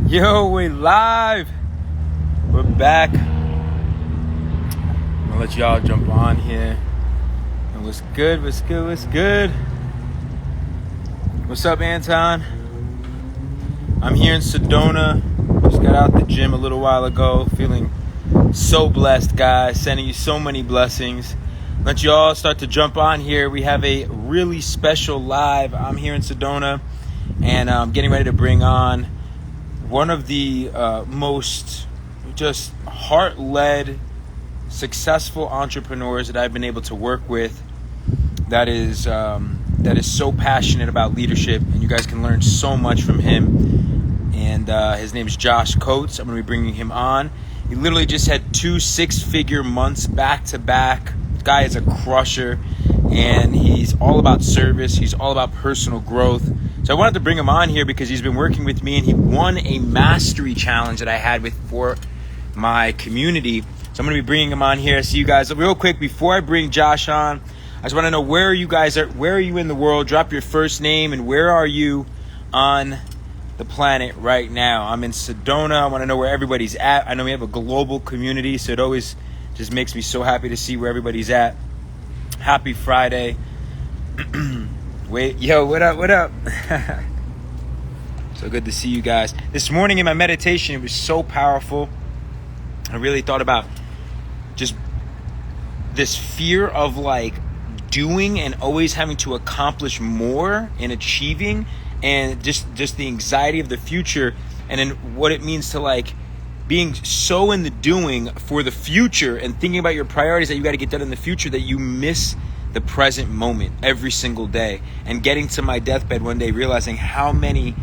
Yo, we live. We're back. I'm gonna let y'all jump on here. And what's good? What's good? What's good? What's up, Anton? I'm here in Sedona. Just got out the gym a little while ago. Feeling so blessed, guys. Sending you so many blessings. Let you all start to jump on here. We have a really special live. I'm here in Sedona, and I'm getting ready to bring on one of the most just heart-led, successful entrepreneurs that I've been able to work with. That is so passionate about leadership, and you guys can learn so much from him. And his name is Josh Coates. I'm going to be bringing him on. He literally just had 2 six-figure months back to back. This guy is a crusher, and he's all about service. He's all about personal growth. So I wanted to bring him on here because he's been working with me, and he won a mastery challenge that I had for my community. So I'm going to be bringing him on here. See you guys real quick before I bring Josh on. I just want to know where you guys are. Where are you in the world? Drop your first name and where are you on the planet right now? I'm in Sedona. I want to know where everybody's at. I know we have a global community, so it always just makes me so happy to see where everybody's at. Happy Friday. Wait, yo, what up, what up? So good to see you guys. This morning in my meditation, it was so powerful. I really thought about just this fear of like doing and always having to accomplish more and achieving, and just the anxiety of the future, and then what it means to like being so in the doing for the future and thinking about your priorities that you got to get done in the future that you miss the present moment every single day. And getting to my deathbed one day realizing how many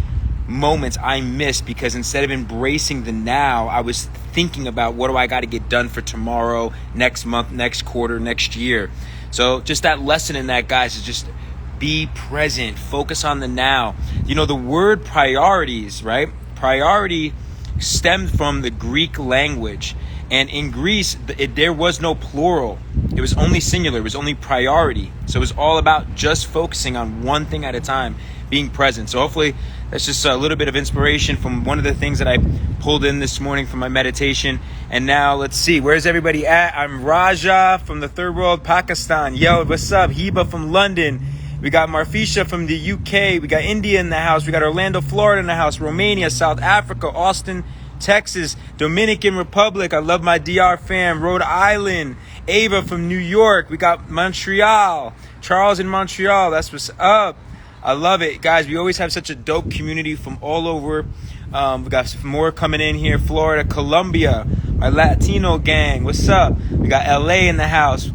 moments I missed because instead of embracing the now, I was thinking about what do I got to get done for tomorrow, next month, next quarter, next year. So just that lesson in that, guys, is just be present, focus on the now. You know, the word priorities, right? Priority stemmed from the Greek language. And in Greece, there was no plural. It was only singular. It was only priority. So it was all about just focusing on one thing at a time, being present. So hopefully that's just a little bit of inspiration from one of the things that I pulled in this morning from my meditation. And now let's see, where's everybody at? I'm Raja from the third world, Pakistan. Yo, what's up? Heba from London. We got Marfisha from the UK. We got India in the house. We got Orlando, Florida in the house. Romania, South Africa, Austin, Texas, Dominican Republic. I love my DR fam. Rhode Island. Ava from New York. We got Montreal. Charles in Montreal. That's what's up. I love it. Guys, we always have such a dope community from all over. We got some more coming in here. Florida, Colombia, my Latino gang. What's up? We got LA in the house.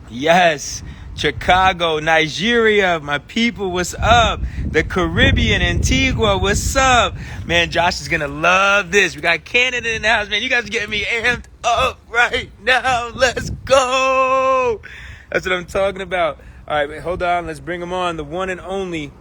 Yes. Chicago, Nigeria, my people, what's up? The Caribbean, Antigua, what's up? Man, Josh is gonna love this. We got Canada in the house, man. You guys are getting me amped up right now. Let's go. That's what I'm talking about. All right, wait, hold on. Let's bring him on. The one and only.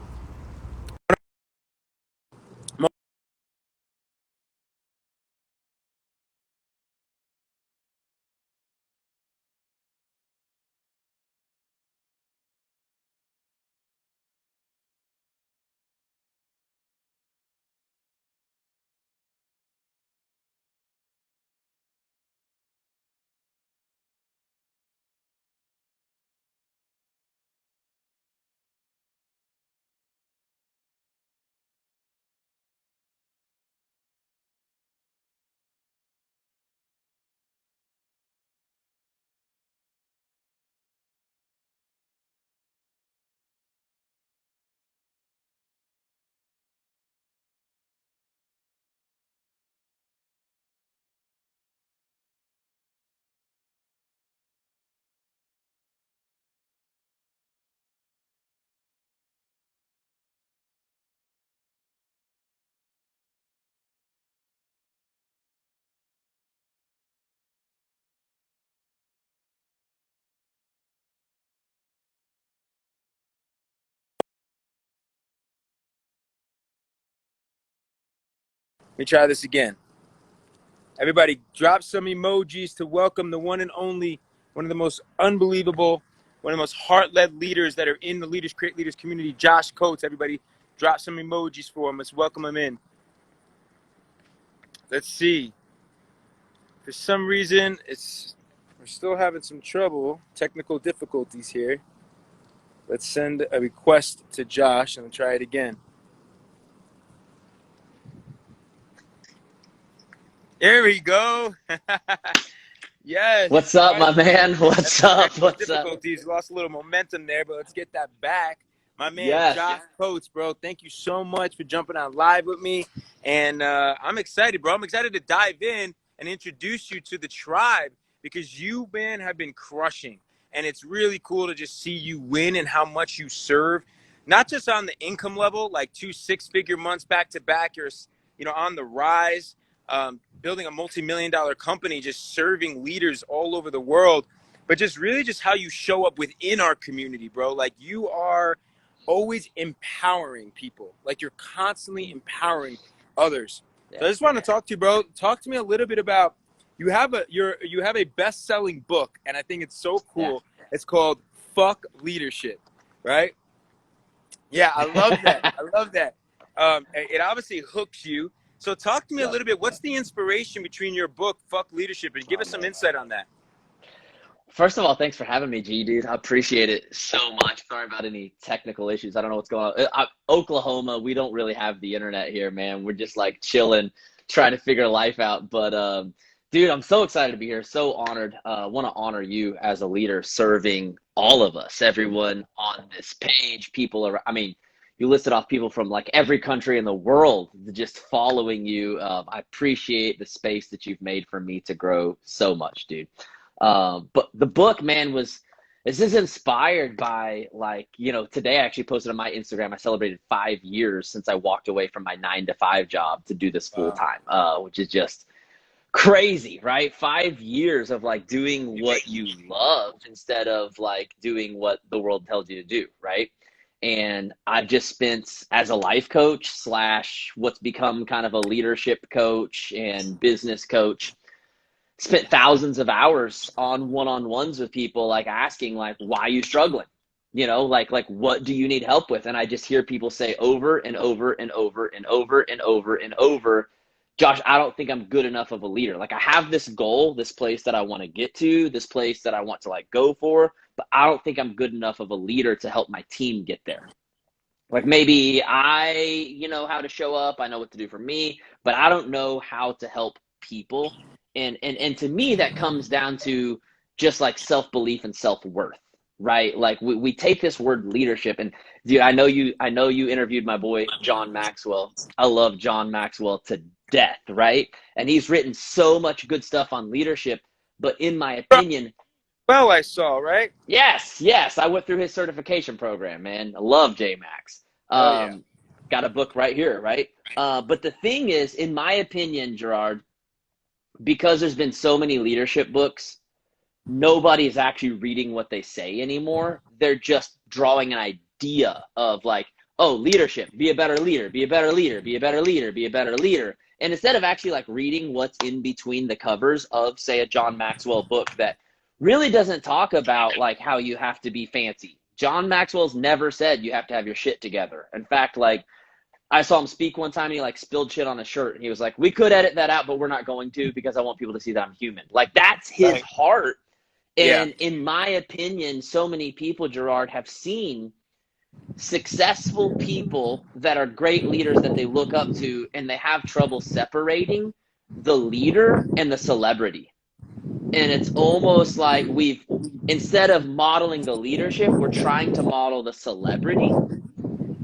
Let me try this again. Everybody drop some emojis to welcome the one and only, one of the most unbelievable, one of the most heart-led leaders that are in the Leaders Create Leaders community, Josh Coates. Everybody drop some emojis for him. Let's welcome him in. Let's see. For some reason, we're still having some trouble, technical difficulties here. Let's send a request to Josh and try it again. There we go. Yes, What's up, my finally. man? What's After up? technical What's up? difficulties, lost a little momentum there, but let's get that back. My man, Yes. Josh Coates, bro, thank you so much for jumping on live with me. And I'm excited, bro. I'm excited to dive in and introduce you to the tribe because you, man, have been crushing. And it's really cool to just see you win and how much you serve. Not just on the income level, like 2 6-figure months back to back, you're on the rise, building a multi-million-dollar company, just serving leaders all over the world, but just really just how you show up within our community, bro. Like you are always empowering people. Like you're constantly empowering others. So I Yes, just want to man. talk to you, bro. Talk to me a little bit about you have a best-selling book, and I think it's so Yeah. cool. It's called Fuck Leadership, right? Yeah, I love that. I love that. It obviously hooks you. So talk to me a Yep. little bit. What's the inspiration between your book, Fuck Leadership, and give Oh us some man. insight on that. First of all, thanks for having me, G, dude. I appreciate it so much. Sorry about any technical issues. I don't know what's going on. Oklahoma, we don't really have the internet here, man. We're just like chilling, trying to figure life out. But dude, I'm so excited to be here. So honored. Want to honor you as a leader, serving all of us, everyone on this page. People are. I mean, you listed off people from like every country in the world just following you. I appreciate the space that you've made for me to grow so much, dude. But the book, man, this is inspired by like, today I actually posted on my Instagram, I celebrated 5 years since I walked away from my 9 to 5 job to do this full Wow. time, which is just crazy, right? 5 years of like doing what you love instead of like doing what the world tells you to do, right? And I've just spent as a life coach slash what's become kind of a leadership coach and business coach, spent thousands of hours on one-on-ones with people, like asking like, why are you struggling, like what do you need help with? And I just hear people say over and over and over and over and over and over, Josh, I don't think I'm good enough of a leader. Like I have this goal, this place that I want to get to, this place that I want to like go for, but I don't think I'm good enough of a leader to help my team get there. Like maybe I know how to show up, I know what to do for me, but I don't know how to help people. And to me, that comes down to just like self-belief and self-worth, right? Like we take this word leadership, and dude, I know you interviewed my boy John Maxwell. I love John Maxwell to death, right? And he's written so much good stuff on leadership, but in my opinion, Well, I saw, right? yes, I went through his certification program, man. I love J Max. Hell yeah. Um, got a book right here, right? But the thing is, in my opinion, Gerard, because there's been so many leadership books, nobody is actually reading what they say anymore. They're just drawing an idea of like, oh, leadership, be a better leader, be a better leader, be a better leader, be a better leader. And instead of actually like reading what's in between the covers of, say, a John Maxwell book that really doesn't talk about like how you have to be fancy. John Maxwell's never said you have to have your shit together. In fact, like I saw him speak one time and he like spilled shit on a shirt and he was like, we could edit that out, but we're not going to because I want people to see that I'm human. Like that's his Right. heart. Yeah. And in my opinion, so many people, Gerard, have seen successful people that are great leaders that they look up to, and they have trouble separating the leader and the celebrity. And it's almost like instead of modeling the leadership, we're trying to model the celebrity.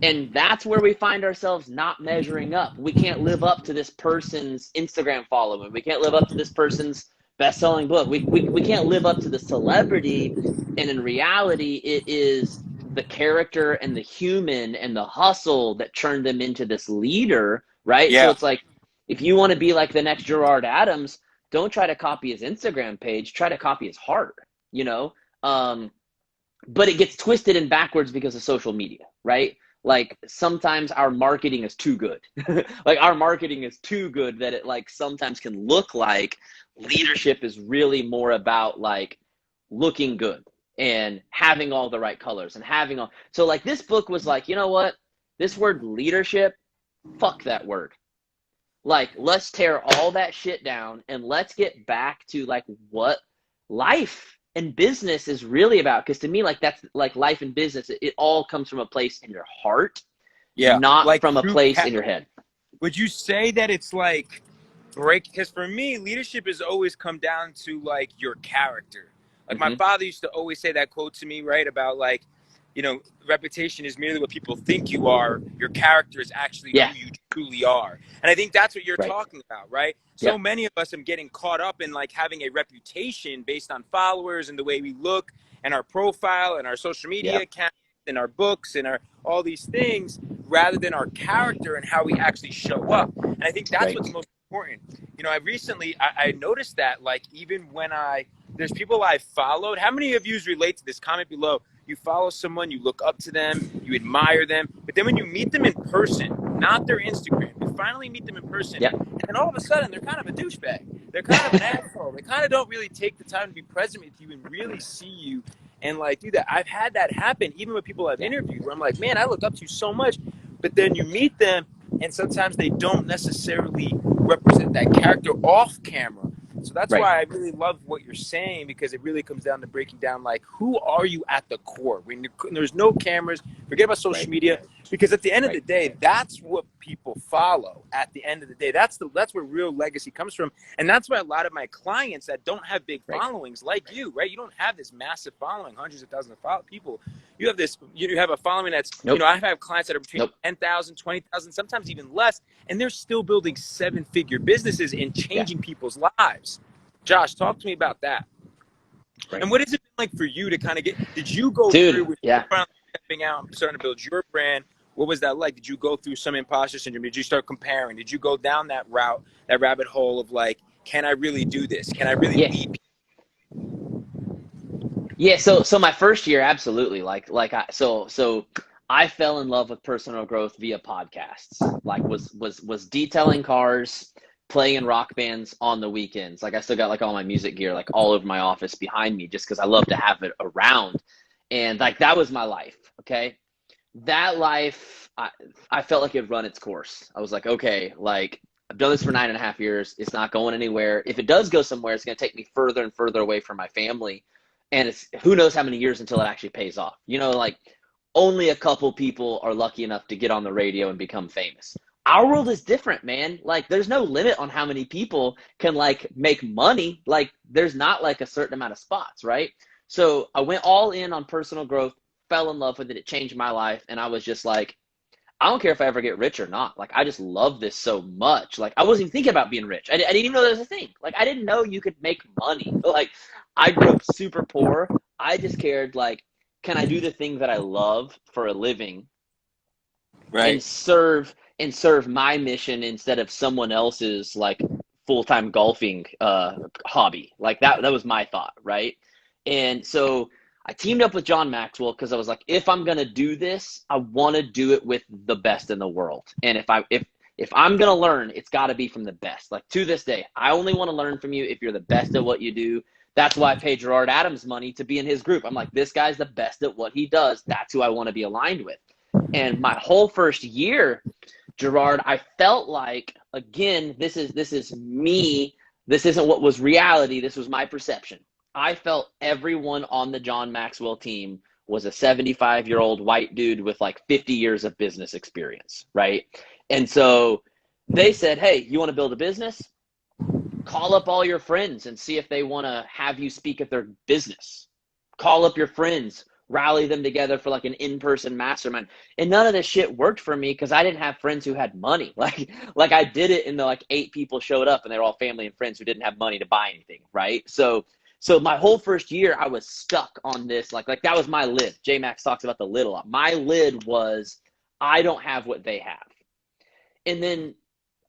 And that's where we find ourselves not measuring up. We can't live up to this person's Instagram following. We can't live up to this person's best-selling book. We can't live up to the celebrity. And in reality, it is the character and the human and the hustle that turned them into this leader, right? So Yeah. it's like, if you want to be like the next Gerard Adams, don't try to copy his Instagram page. Try to copy his heart, you know? But it gets twisted and backwards because of social media, right? Like sometimes our marketing is too good. Like our marketing is too good that it like sometimes can look like leadership is really more about like looking good and having all the right colors and having all. So like this book was like, you know what? This word leadership, fuck that word. Like, let's tear all that shit down and let's get back to like what life and business is really about. Because to me, like, that's like life and business. It all comes from a place in your heart, Yeah. not Like from a true place in your head. would you say that it's like because for me, leadership has always come down to like your character. Like my Mm-hmm. father used to always say that quote to me, right? About like, reputation is merely what people think you are. Your character is actually Yeah. who you truly are. And I think that's what you're Right. talking about, right? So Yep. many of us are getting caught up in like having a reputation based on followers and the way we look and our profile and our social media Yep. accounts and our books and our all these things rather than our character and how we actually show up. And I think that's Right. what's most important. I noticed that like even when there's people I followed. How many of you relate to this? Comment below. You follow someone, you look up to them, you admire them, but then when you meet them in person, not their Instagram, you finally meet them in person, Yep. and then all of a sudden they're kind of a douchebag. They're kind of an asshole. They kind of don't really take the time to be present with you and really see you and like do that. I've had that happen even with people I've interviewed where I'm like, man, I look up to you so much, but then you meet them and sometimes they don't necessarily represent that character off camera. So that's Right. why I really love what you're saying, because it really comes down to breaking down like who are you at the core when there's no cameras. Forget about social media, because at the end of the day, that's what people follow. At the end of the day, that's where real legacy comes from, and that's why a lot of my clients that don't have big followings, like you, right? You don't have this massive following, hundreds of thousands of people. You have this. You have a following that's. Nope. I have clients that are between 10,000, 20,000, sometimes even less, and they're still building 7-figure businesses and changing people's lives. Josh, talk to me about that. And what has it been like for you to kind of did you go through with stepping out and starting to build your brand? What was that like? Did you go through some imposter syndrome? Did you start comparing? Did you go down that route, that rabbit hole of like, can I really do this? Can I really lead people? Yeah, so my first year, absolutely. So I fell in love with personal growth via podcasts. Like was detailing cars, playing in rock bands on the weekends. Like I still got like all my music gear like all over my office behind me just because I love to have it around. And like that was my life. Okay. That life, I felt like it had run its course. I was like, okay, like I've done this for 9.5 years. It's not going anywhere. If it does go somewhere, it's going to take me further and further away from my family. And it's who knows how many years until it actually pays off. Like only a couple people are lucky enough to get on the radio and become famous. Our world is different, man. Like there's no limit on how many people can like make money. Like there's not like a certain amount of spots, right? So I went all in on personal growth, fell in love with it. It changed my life. And I was just like, I don't care if I ever get rich or not. Like, I just love this so much. Like, I wasn't even thinking about being rich. I didn't even know there was a thing. Like, I didn't know you could make money. Like, I grew up super poor. I just cared, like, can I do the thing that I love for a living and serve my mission instead of someone else's, like, full-time golfing hobby? Like, that was my thought, right? And so I teamed up with John Maxwell because I was like, if I'm gonna do this, I want to do it with the best in the world. And if I'm gonna learn, it's got to be from the best. Like to this day, I only want to learn from you if you're the best at what you do. That's why I paid Gerard Adams money to be in his group. I'm like, this guy's the best at what he does. That's who I want to be aligned with. And my whole first year, Gerard, I felt like, again, this is me. This isn't what was reality. This was my perception. I felt everyone on the John Maxwell team was a 75-year-old white dude with like 50 years of business experience, right? And so they said, hey, you want to build a business? Call up all your friends and see if they want to have you speak at their business. Call up your friends, rally them together for like an in-person mastermind. And none of this shit worked for me because I didn't have friends who had money. Like I did it and like 8 people showed up and they're all family and friends who didn't have money to buy anything, right? So my whole first year, I was stuck on this. Like that was my lid. J Max talks about the lid a lot. My lid was, I don't have what they have. And then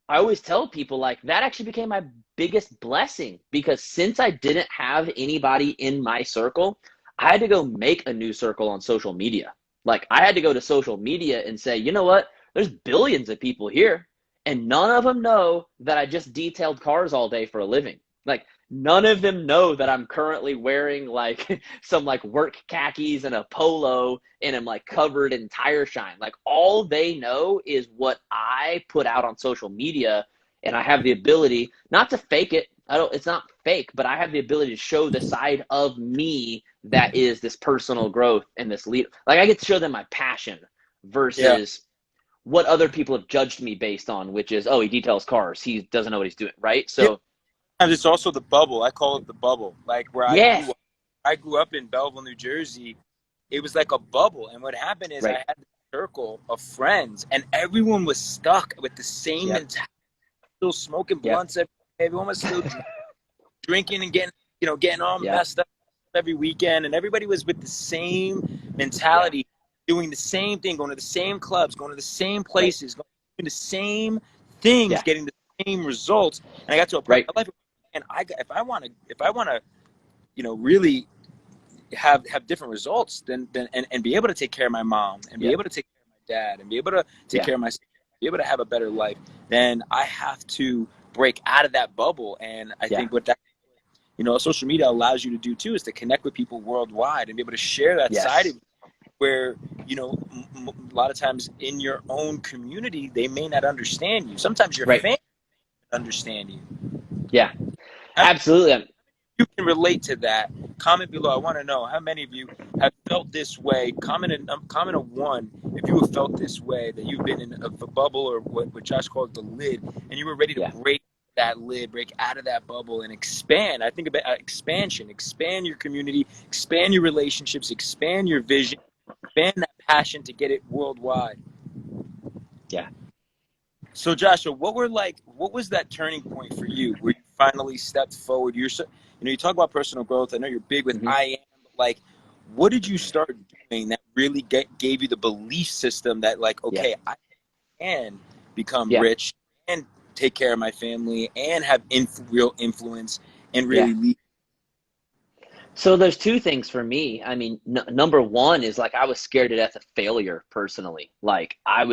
I always tell people like that actually became my biggest blessing because since I didn't have anybody in my circle, I had to go make a new circle on social media. Like I had to go to social media and say, you know what? There's billions of people here and none of them know that I just detailed cars all day for a living. Like none of them know that I'm currently wearing like some like work khakis and a polo and I'm like covered in tire shine. Like all they know is what I put out on social media. And I have the ability not to fake it. It's not fake, but I have the ability to show the side of me that is this personal growth and this lead. Like I get to show them my passion versus what other people have judged me based on, which is, oh, he details cars. He doesn't know what he's doing, right? So and it's also the bubble. I call it the bubble. Like where yeah, I grew up in Belleville, New Jersey. It was like a bubble. And what happened is right. I had this circle of friends, and everyone was stuck with the same mentality. Still smoking blunts every day. Everyone was still drinking and getting all messed up every weekend. And everybody was with the same mentality, doing the same thing, going to the same clubs, going to the same places, doing the same things, getting the same results. And I got to a point in my life, and if I want to, really have different results, then and be able to take care of my mom, and be able to take care of my dad, and be able to take care of myself, be able to have a better life, then I have to break out of that bubble. And I think what that, social media allows you to do too, is to connect with people worldwide and be able to share that side of you, where, a lot of times in your own community, they may not understand you. Sometimes your family understand you. Yeah, absolutely. You can relate to that. Comment below. I want to know how many of you have felt this way. Comment a one if you have felt this way, that you've been in a bubble, or what Josh calls the lid, and you were ready to break that lid, break out of that bubble and expand. I think about expansion. Expand your community, expand your relationships, expand your vision, expand that passion to get it worldwide. Yeah. So Joshua, what was that turning point for you where you finally stepped forward? You talk about personal growth. I know you're big with I am, but like, what did you start doing that really gave you the belief system that, like, okay, I can become rich and take care of my family and have real influence and really lead? So there's two things for me. I mean, number one is, like, I was scared to death of failure personally. Like, I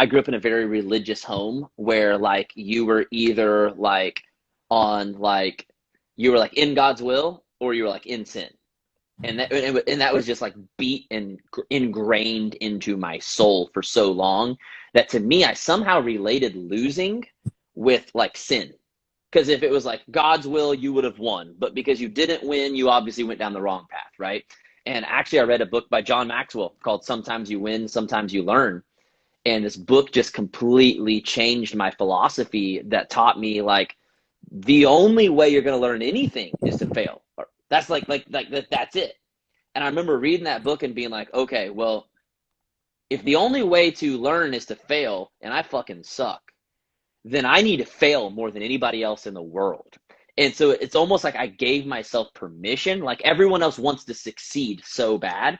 grew up in a very religious home where, like, you were either like you were like in God's will, or you were like in sin. And that was just like beat and ingrained into my soul for so long that, to me, I somehow related losing with like sin. Because if it was like God's will, you would have won. But because you didn't win, you obviously went down the wrong path, right? And actually, I read a book by John Maxwell called Sometimes You Win, Sometimes You Learn. And this book just completely changed my philosophy, that taught me, like, the only way you're going to learn anything is to fail. That's like that's it. And I remember reading that book and being like, okay, well, if the only way to learn is to fail, and I fucking suck, then I need to fail more than anybody else in the world. And so it's almost like I gave myself permission. Like, everyone else wants to succeed so bad.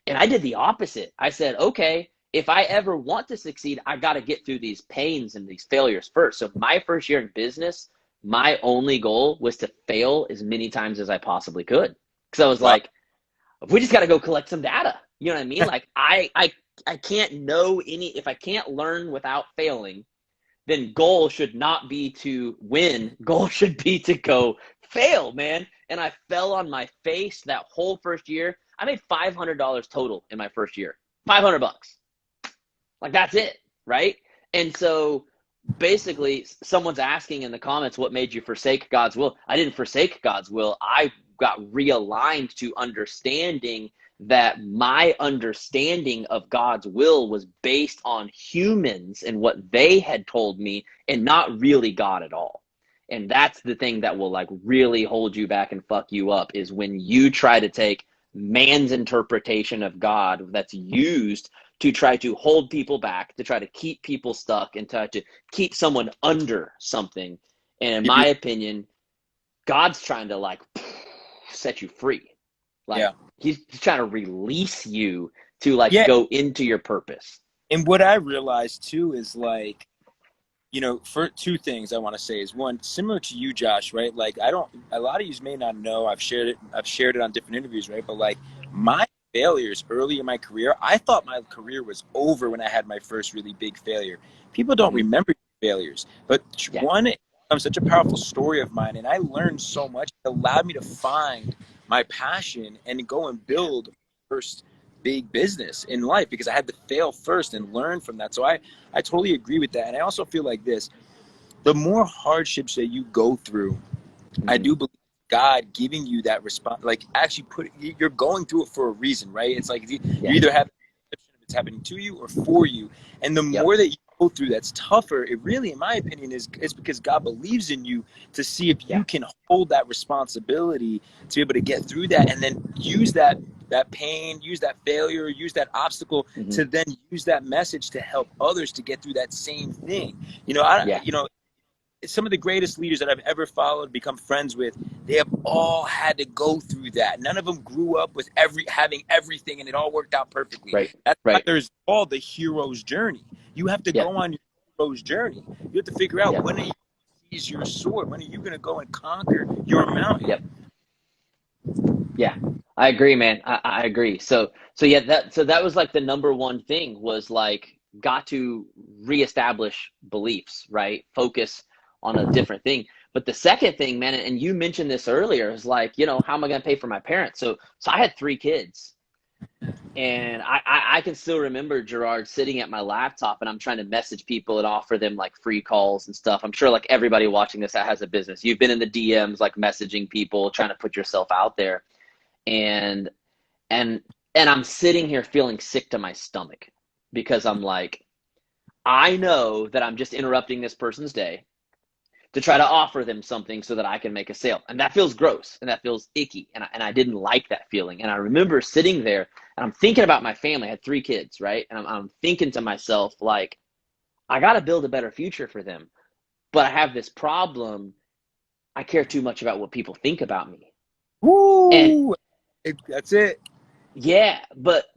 And I did the opposite. I said, okay, if I ever want to succeed, I got to get through these pains and these failures first. So my first year in business, my only goal was to fail as many times as I possibly could. Because I was like, we just got to go collect some data. You know what I mean? Like, I can't know if I can't learn without failing, then goal should not be to win. Goal should be to go fail, man. And I fell on my face that whole first year. I made $500 total in my first year. $500. Like, that's it, right? And so basically, someone's asking in the comments, what made you forsake God's will? I didn't forsake God's will. I got realigned to understanding that my understanding of God's will was based on humans and what they had told me, and not really God at all. And that's the thing that will, like, really hold you back and fuck you up, is when you try to take man's interpretation of God that's used to try to hold people back, to try to keep people stuck, and try to keep someone under something. And in my opinion, God's trying to, like, set you free. Like, he's trying to release you to, like, go into your purpose. And what I realized too is, like, for two things I want to say is, one, similar to you, Josh, right? Like, a lot of you may not know, I've shared it on different interviews, right? But, like, my failures early in my career, I thought my career was over when I had my first really big failure. People don't remember failures, but one, it becomes such a powerful story of mine, and I learned so much. It allowed me to find my passion and go and build first big business in life, because I had to fail first and learn from that. So I totally agree with that. And I also feel like this, the more hardships that you go through, I do believe God giving you that response, like actually you're going through it for a reason, right? It's like you either have it's happening to you or for you. And the more that you go through that's tougher, it really, in my opinion, is because God believes in you to see if you can hold that responsibility to be able to get through that, and then use that pain, use that failure, use that obstacle to then use that message to help others to get through that same thing. Some of the greatest leaders that I've ever followed, become friends with, they have all had to go through that. None of them grew up with having everything and it all worked out perfectly. That's why there's all the hero's journey. You have to go on your hero's journey. You have to figure out when are you going to seize your sword? When are you going to go and conquer your mountain? Yeah, I agree, man. I agree. So that was like the number one thing, was like, got to reestablish beliefs, right? Focus on a different thing. But the second thing, man, and you mentioned this earlier, is like, how am I going to pay for my parents? So I had 3 kids, and I can still remember, Gerard, sitting at my laptop, and I'm trying to message people and offer them like free calls and stuff. I'm sure like everybody watching this that has a business, you've been in the DMs, like messaging people, trying to put yourself out there. And I'm sitting here feeling sick to my stomach, because I'm like, I know that I'm just interrupting this person's day to try to offer them something so that I can make a sale. And that feels gross, and that feels icky. And I didn't like that feeling. And I remember sitting there and I'm thinking about my family. I had 3 kids, right? And I'm thinking to myself, like, I got to build a better future for them. But I have this problem. I care too much about what people think about me. Woo! And that's it. Yeah, but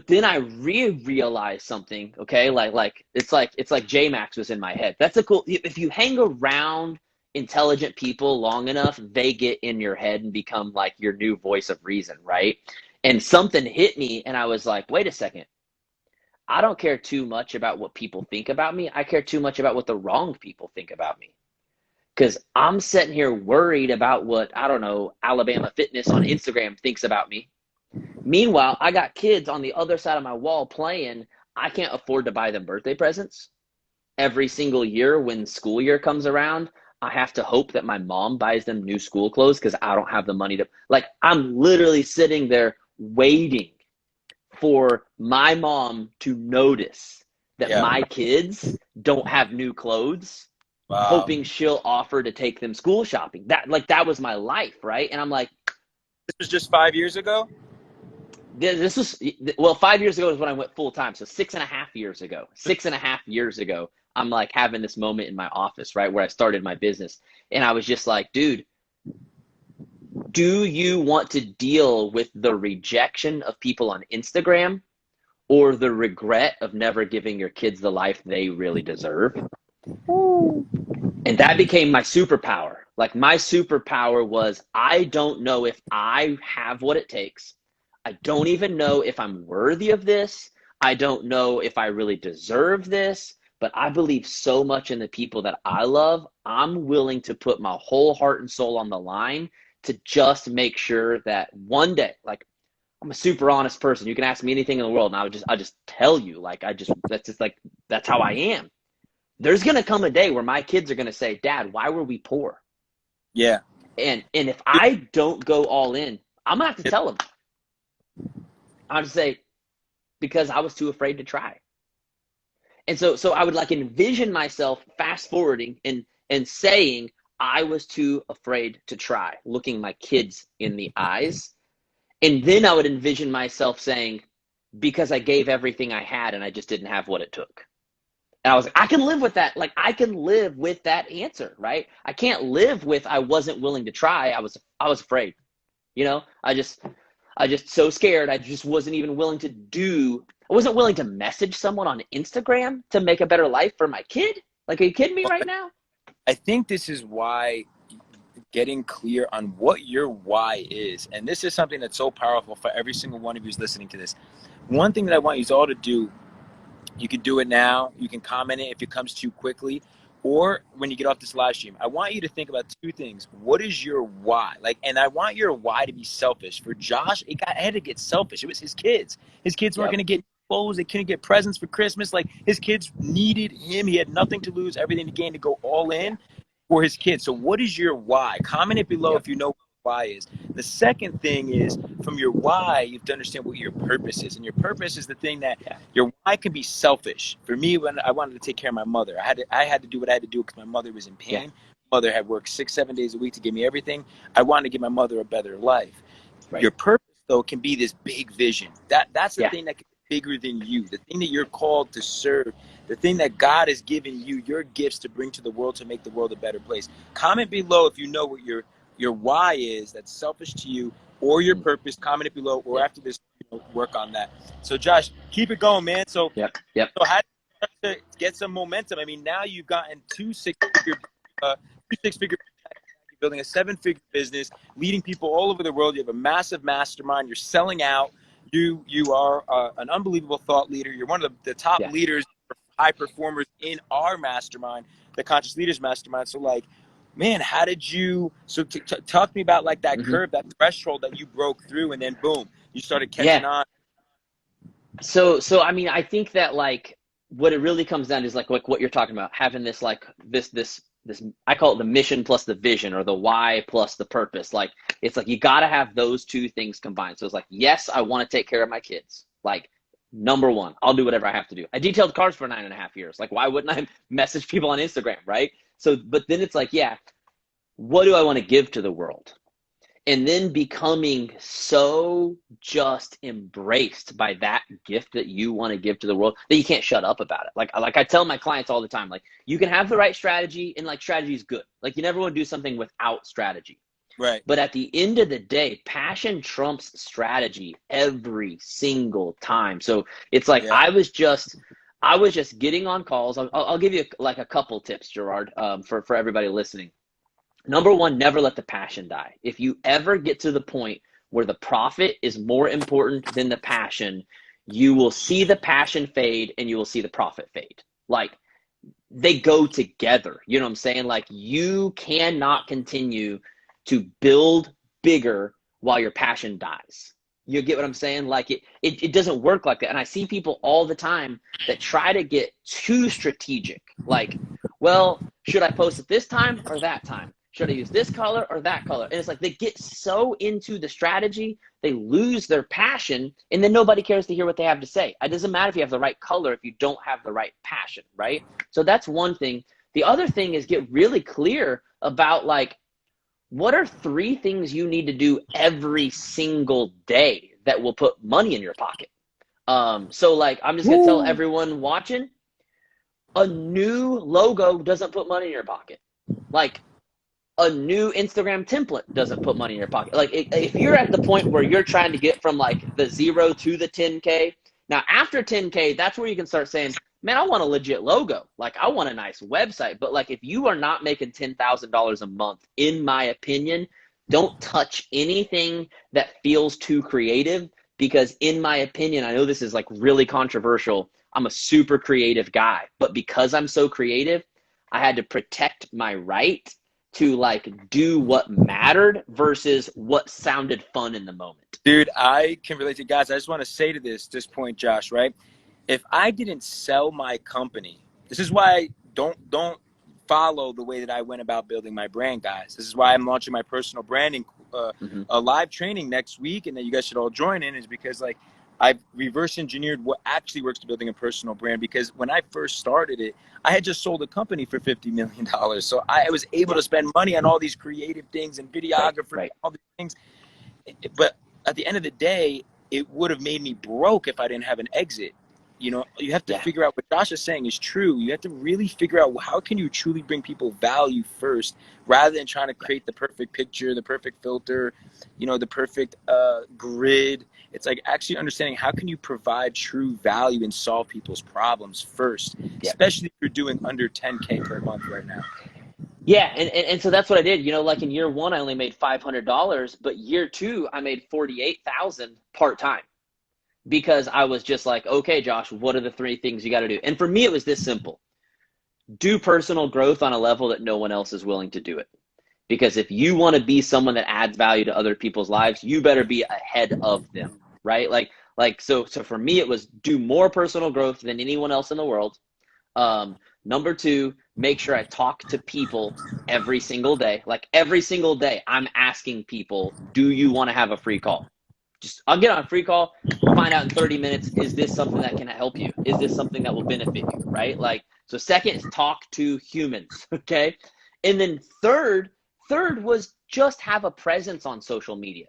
then I realized something, okay? Like it's like J-Max was in my head. That's a cool, if you hang around intelligent people long enough, they get in your head and become like your new voice of reason, right? And something hit me, and I was like, wait a second. I don't care too much about what people think about me. I care too much about what the wrong people think about me. Because I'm sitting here worried about what, I don't know, Alabama Fitness on Instagram thinks about me. Meanwhile, I got kids on the other side of my wall playing. I can't afford to buy them birthday presents. Every single year when school year comes around, I have to hope that my mom buys them new school clothes, because I don't have the money to, like, I'm literally sitting there waiting for my mom to notice that my kids don't have new clothes, hoping she'll offer to take them school shopping. That was my life, right? And I'm like, this was just 5 years ago? This was, well, 5 years ago is when I went full time. So 6.5 years ago, 6.5 years ago, I'm like having this moment in my office, right, where I started my business. And I was just like, dude, do you want to deal with the rejection of people on Instagram, or the regret of never giving your kids the life they really deserve? And that became my superpower. Like, my superpower was, I don't know if I have what it takes. I don't even know if I'm worthy of this. I don't know if I really deserve this, but I believe so much in the people that I love. I'm willing to put my whole heart and soul on the line to just make sure that one day, like, I'm a super honest person. You can ask me anything in the world, and I'll just tell you, like, that's how I am. There's going to come a day where my kids are going to say, Dad, why were we poor? Yeah. And if I don't go all in, I'm going to have to tell them. I'll just say, because I was too afraid to try. And so I would like envision myself fast forwarding and saying, I was too afraid to try, looking my kids in the eyes. And then I would envision myself saying, because I gave everything I had and I just didn't have what it took. And I was like, I can live with that. Like, I can live with that answer, right? I can't live with, I wasn't willing to try. I was afraid. I just so scared. I just wasn't even willing to I wasn't willing to message someone on Instagram to make a better life for my kid. Like, are you kidding me right now? I think this is why getting clear on what your why is, and this is something that's so powerful for every single one of you who's listening to this. One thing that I want you all to do, you can do it now, you can comment it if it comes too quickly, or when you get off this live stream, I want you to think about 2 things. What is your why? And I want your why to be selfish. For Josh, I had to get selfish. It was his kids. His kids weren't going to get clothes. They couldn't get presents for Christmas. Like, his kids needed him. He had nothing to lose, everything to gain, to go all in for his kids. So what is your why? Comment it below if you know what your why is. The second thing is, from your why, you have to understand what your purpose is. And your purpose is the thing that your why can be selfish. For me, when I wanted to take care of my mother, I had to do what I had to do because my mother was in pain. Yeah. Mother had worked 6-7 days a week to give me everything. I wanted to give my mother a better life. Right. Your purpose, though, can be this big vision. That's the thing that can be bigger than you, the thing that you're called to serve, the thing that God has given you, your gifts to bring to the world to make the world a better place. Comment below if you know what your why is that's selfish to you, or your purpose. Comment it below, or after this, work on that. So Josh, keep it going, man. So so how to get some momentum? I mean, now you've gotten two six-figure you're building a 7-figure business, leading people all over the world. You have a massive mastermind. You're selling out. You are an unbelievable thought leader. You're one of the top leaders, high performers in our mastermind, the Conscious Leaders Mastermind. So, like, man, how did you? So, talk to me about like that curve, that threshold that you broke through, and then boom, you started catching on. So I mean, I think that like what it really comes down to is like what you're talking about, having this like this I call it the mission plus the vision, or the why plus the purpose. Like, it's like you got to have those two things combined. So it's like, yes, I want to take care of my kids. Like, number one, I'll do whatever I have to do. I detailed cars for 9.5 years. Like, why wouldn't I message people on Instagram, right? So, but then it's like, what do I want to give to the world? And then becoming so just embraced by that gift that you want to give to the world that you can't shut up about it. Like I tell my clients all the time, like, you can have the right strategy, and like, strategy is good. Like, you never want to do something without strategy. Right. But at the end of the day, passion trumps strategy every single time. So it's like, I was just getting on calls. I'll give you like a couple tips, Gerard, for everybody listening. Number one, never let the passion die. If you ever get to the point where the profit is more important than the passion, you will see the passion fade and you will see the profit fade. Like, they go together. You know what I'm saying? Like, you cannot continue to build bigger while your passion dies. You get what I'm saying? Like, it doesn't work like that. And I see people all the time that try to get too strategic. Like, well, should I post it this time or that time? Should I use this color or that color? And it's like, they get so into the strategy, they lose their passion, and then nobody cares to hear what they have to say. It doesn't matter if you have the right color if you don't have the right passion, right? So that's one thing. The other thing is get really clear about, like, what are 3 things you need to do every single day that will put money in your pocket? So like, I'm just gonna tell everyone watching, a new logo doesn't put money in your pocket. Like, a new Instagram template doesn't put money in your pocket. Like, if you're at the point where you're trying to get from like the 0 to the 10K, now after 10K, that's where you can start saying, man, I want a legit logo. Like, I want a nice website. But like, if you are not making $10,000 a month, in my opinion, don't touch anything that feels too creative, because in my opinion, I know this is like really controversial, I'm a super creative guy, but because I'm so creative, I had to protect my right to like do what mattered versus what sounded fun in the moment. Dude, I can relate to guys. I just want to say to this point, Josh, right? If I didn't sell my company, this is why don't follow the way that I went about building my brand, guys. This is why I'm launching my personal branding, a live training next week, and that you guys should all join in, is because like, I've reverse engineered what actually works to building a personal brand. Because when I first started it, I had just sold a company for $50 million. So I was able to spend money on all these creative things and videography, all these things. But at the end of the day, it would have made me broke if I didn't have an exit. You know, you have to figure out what Josh is saying is true. You have to really figure out, how can you truly bring people value first, rather than trying to create the perfect picture, the perfect filter, you know, the perfect grid. It's like actually understanding, how can you provide true value and solve people's problems first, especially if you're doing under 10K per month right now. Yeah, and so that's what I did. You know, like in year 1, I only made $500, but year 2, I made $48,000 part-time. Because I was just like, okay, Josh, what are the 3 things you got to do? And for me, it was this simple. Do personal growth on a level that no one else is willing to do it. Because if you want to be someone that adds value to other people's lives, you better be ahead of them, right? Like Like, so for me, it was do more personal growth than anyone else in the world. Number two, make sure I talk to people every single day. Like every single day, I'm asking people, do you want to have a free call? Just, I'll get on a free call, find out in 30 minutes, is this something that can help you? Is this something that will benefit you, right? Like, so second is talk to humans, okay? And then third was just have a presence on social media.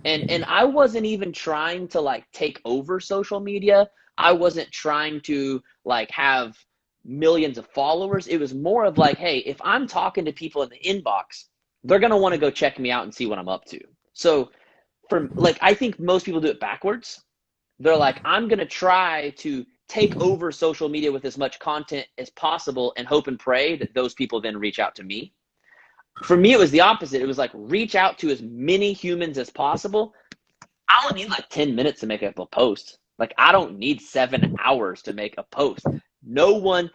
And I wasn't even trying to like take over social media. I wasn't trying to like have millions of followers. It was more of like, hey, if I'm talking to people in the inbox, they're going to want to go check me out and see what I'm up to. So for like, I think most people do it backwards. They're like, I'm going to try to take over social media with as much content as possible and hope and pray that those people then reach out to me. For me, it was the opposite. It was like, reach out to as many humans as possible. I only need like 10 minutes to make up a post. Like, I don't need 7 hours to make a post. No one,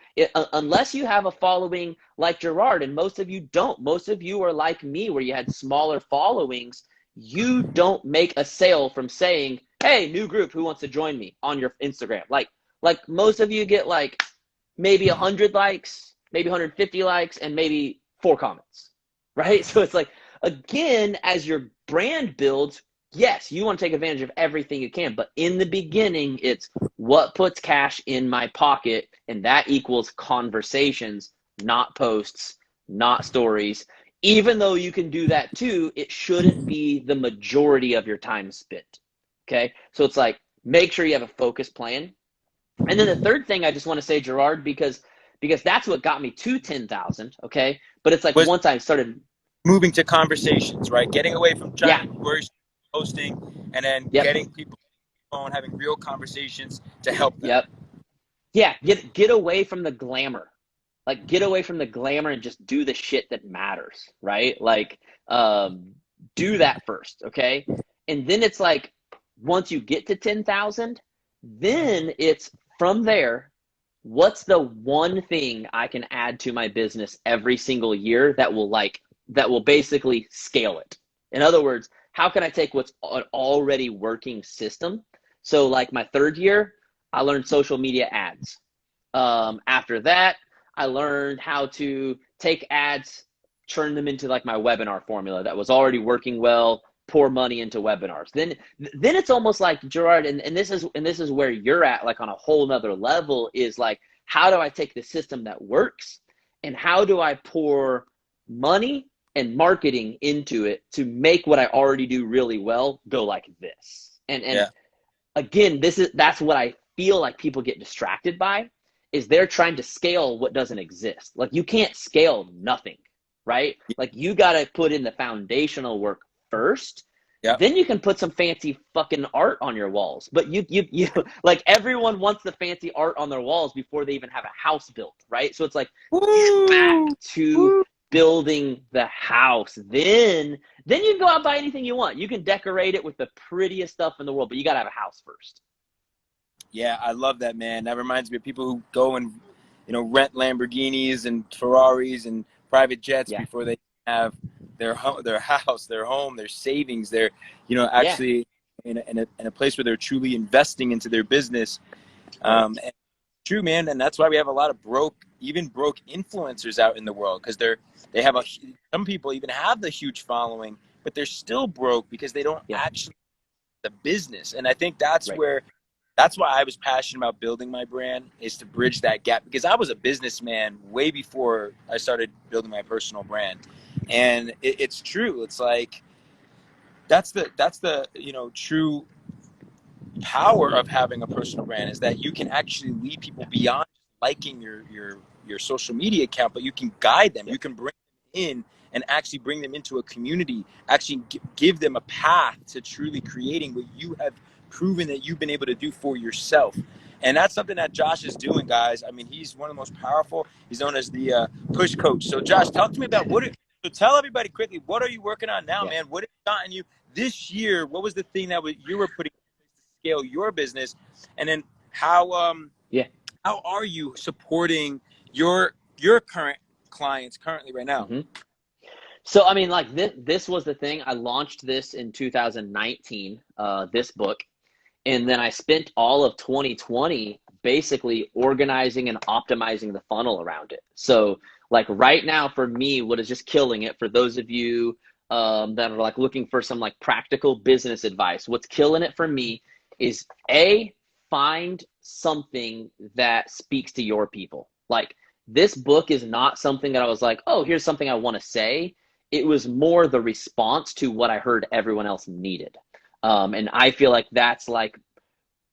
unless you have a following like Gerard, and most of you don't. Most of you are like me, where you had smaller followings. You don't make a sale from saying, hey, new group, who wants to join me on your Instagram? Like most of you get like maybe 100 likes, maybe 150 likes, and maybe 4 comments. Right? So it's like, again, as your brand builds, yes, you want to take advantage of everything you can. But in the beginning, it's what puts cash in my pocket. And that equals conversations, not posts, not stories. Even though you can do that too, it shouldn't be the majority of your time spent. Okay? So it's like, make sure you have a focused plan. And then the third thing I just want to say, Gerard, because that's what got me to 10,000. Okay? But it's like once I started moving to conversations, right? Getting away from trying to posting, and then getting people on the phone, having real conversations to help them. Yeah, get away from the glamour. Like, get away from the glamour and just do the shit that matters, right? Like, do that first, okay? And then it's like, once you get to 10,000, then it's from there, what's the one thing I can add to my business every single year that will basically scale it? In other words, how can I take what's an already working system? So like my third year, I learned social media ads. After that, I learned how to take ads, turn them into like my webinar formula that was already working well, pour money into webinars. Then it's almost like, Gerard, and this is where you're at, like on a whole nother level, is like, how do I take the system that works and how do I pour money and marketing into it to make what I already do really well go like this? And again, that's what I feel like people get distracted by, is they're trying to scale what doesn't exist. Like, you can't scale nothing, right? Like, you got to put in the foundational work first. Then you can put some fancy fucking art on your walls. But you like, everyone wants the fancy art on their walls before they even have a house built, right? So it's like, get back to building the house. Then you can go out and buy anything you want. You can decorate it with the prettiest stuff in the world, but you got to have a house first. Yeah, I love that, man. That reminds me of people who go and, rent Lamborghinis and Ferraris and private jets before they have their house, their home, their savings, their, actually in a place where they're truly investing into their business. And true, man. And that's why we have a lot of broke influencers out in the world, because they have some people even have the huge following, but they're still broke because they don't actually the business. And I think that's why I was passionate about building my brand, is to bridge that gap, because I was a businessman way before I started building my personal brand. And it's true. It's like, that's the true power of having a personal brand, is that you can actually lead people beyond liking your social media account, but you can guide them. You can bring them in and actually bring them into a community, actually give them a path to truly creating what you have proven that you've been able to do for yourself. And that's something that Josh is doing, guys. I mean, he's one of the most powerful. He's known as the push coach. So Josh, talk to me about so tell everybody quickly, what are you working on now, man? What has gotten you this year? What was the thing that you were putting to scale your business? And then how are you supporting your current clients currently right now? So, I mean, like, this was the thing. I launched this in 2019, this book. And then I spent all of 2020 basically organizing and optimizing the funnel around it. So like right now for me, what is just killing it, for those of you that are like looking for some like practical business advice, what's killing it for me is find something that speaks to your people. Like this book is not something that I was like, oh, here's something I want to say. It was more the response to what I heard everyone else needed. And I feel like that's like,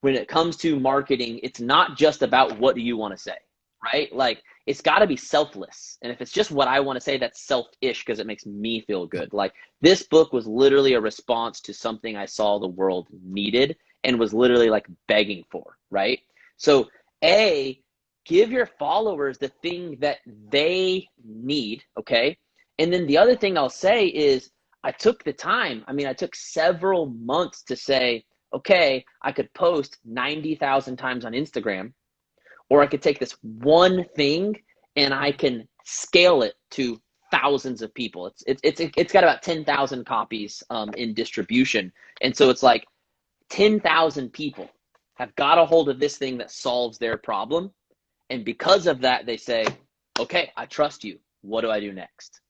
when it comes to marketing, it's not just about what do you want to say, right? Like it's got to be selfless. And if it's just what I want to say, that's selfish because it makes me feel good. Like this book was literally a response to something I saw the world needed and was literally like begging for, right? So give your followers the thing that they need, okay? And then the other thing I'll say is I took the time. I mean, I took several months to say, okay, I could post 90,000 times on Instagram, or I could take this one thing and I can scale it to thousands of people. It's got about 10,000 copies in distribution. And so it's like 10,000 people have got a hold of this thing that solves their problem. And because of that, they say, okay, I trust you. What do I do next?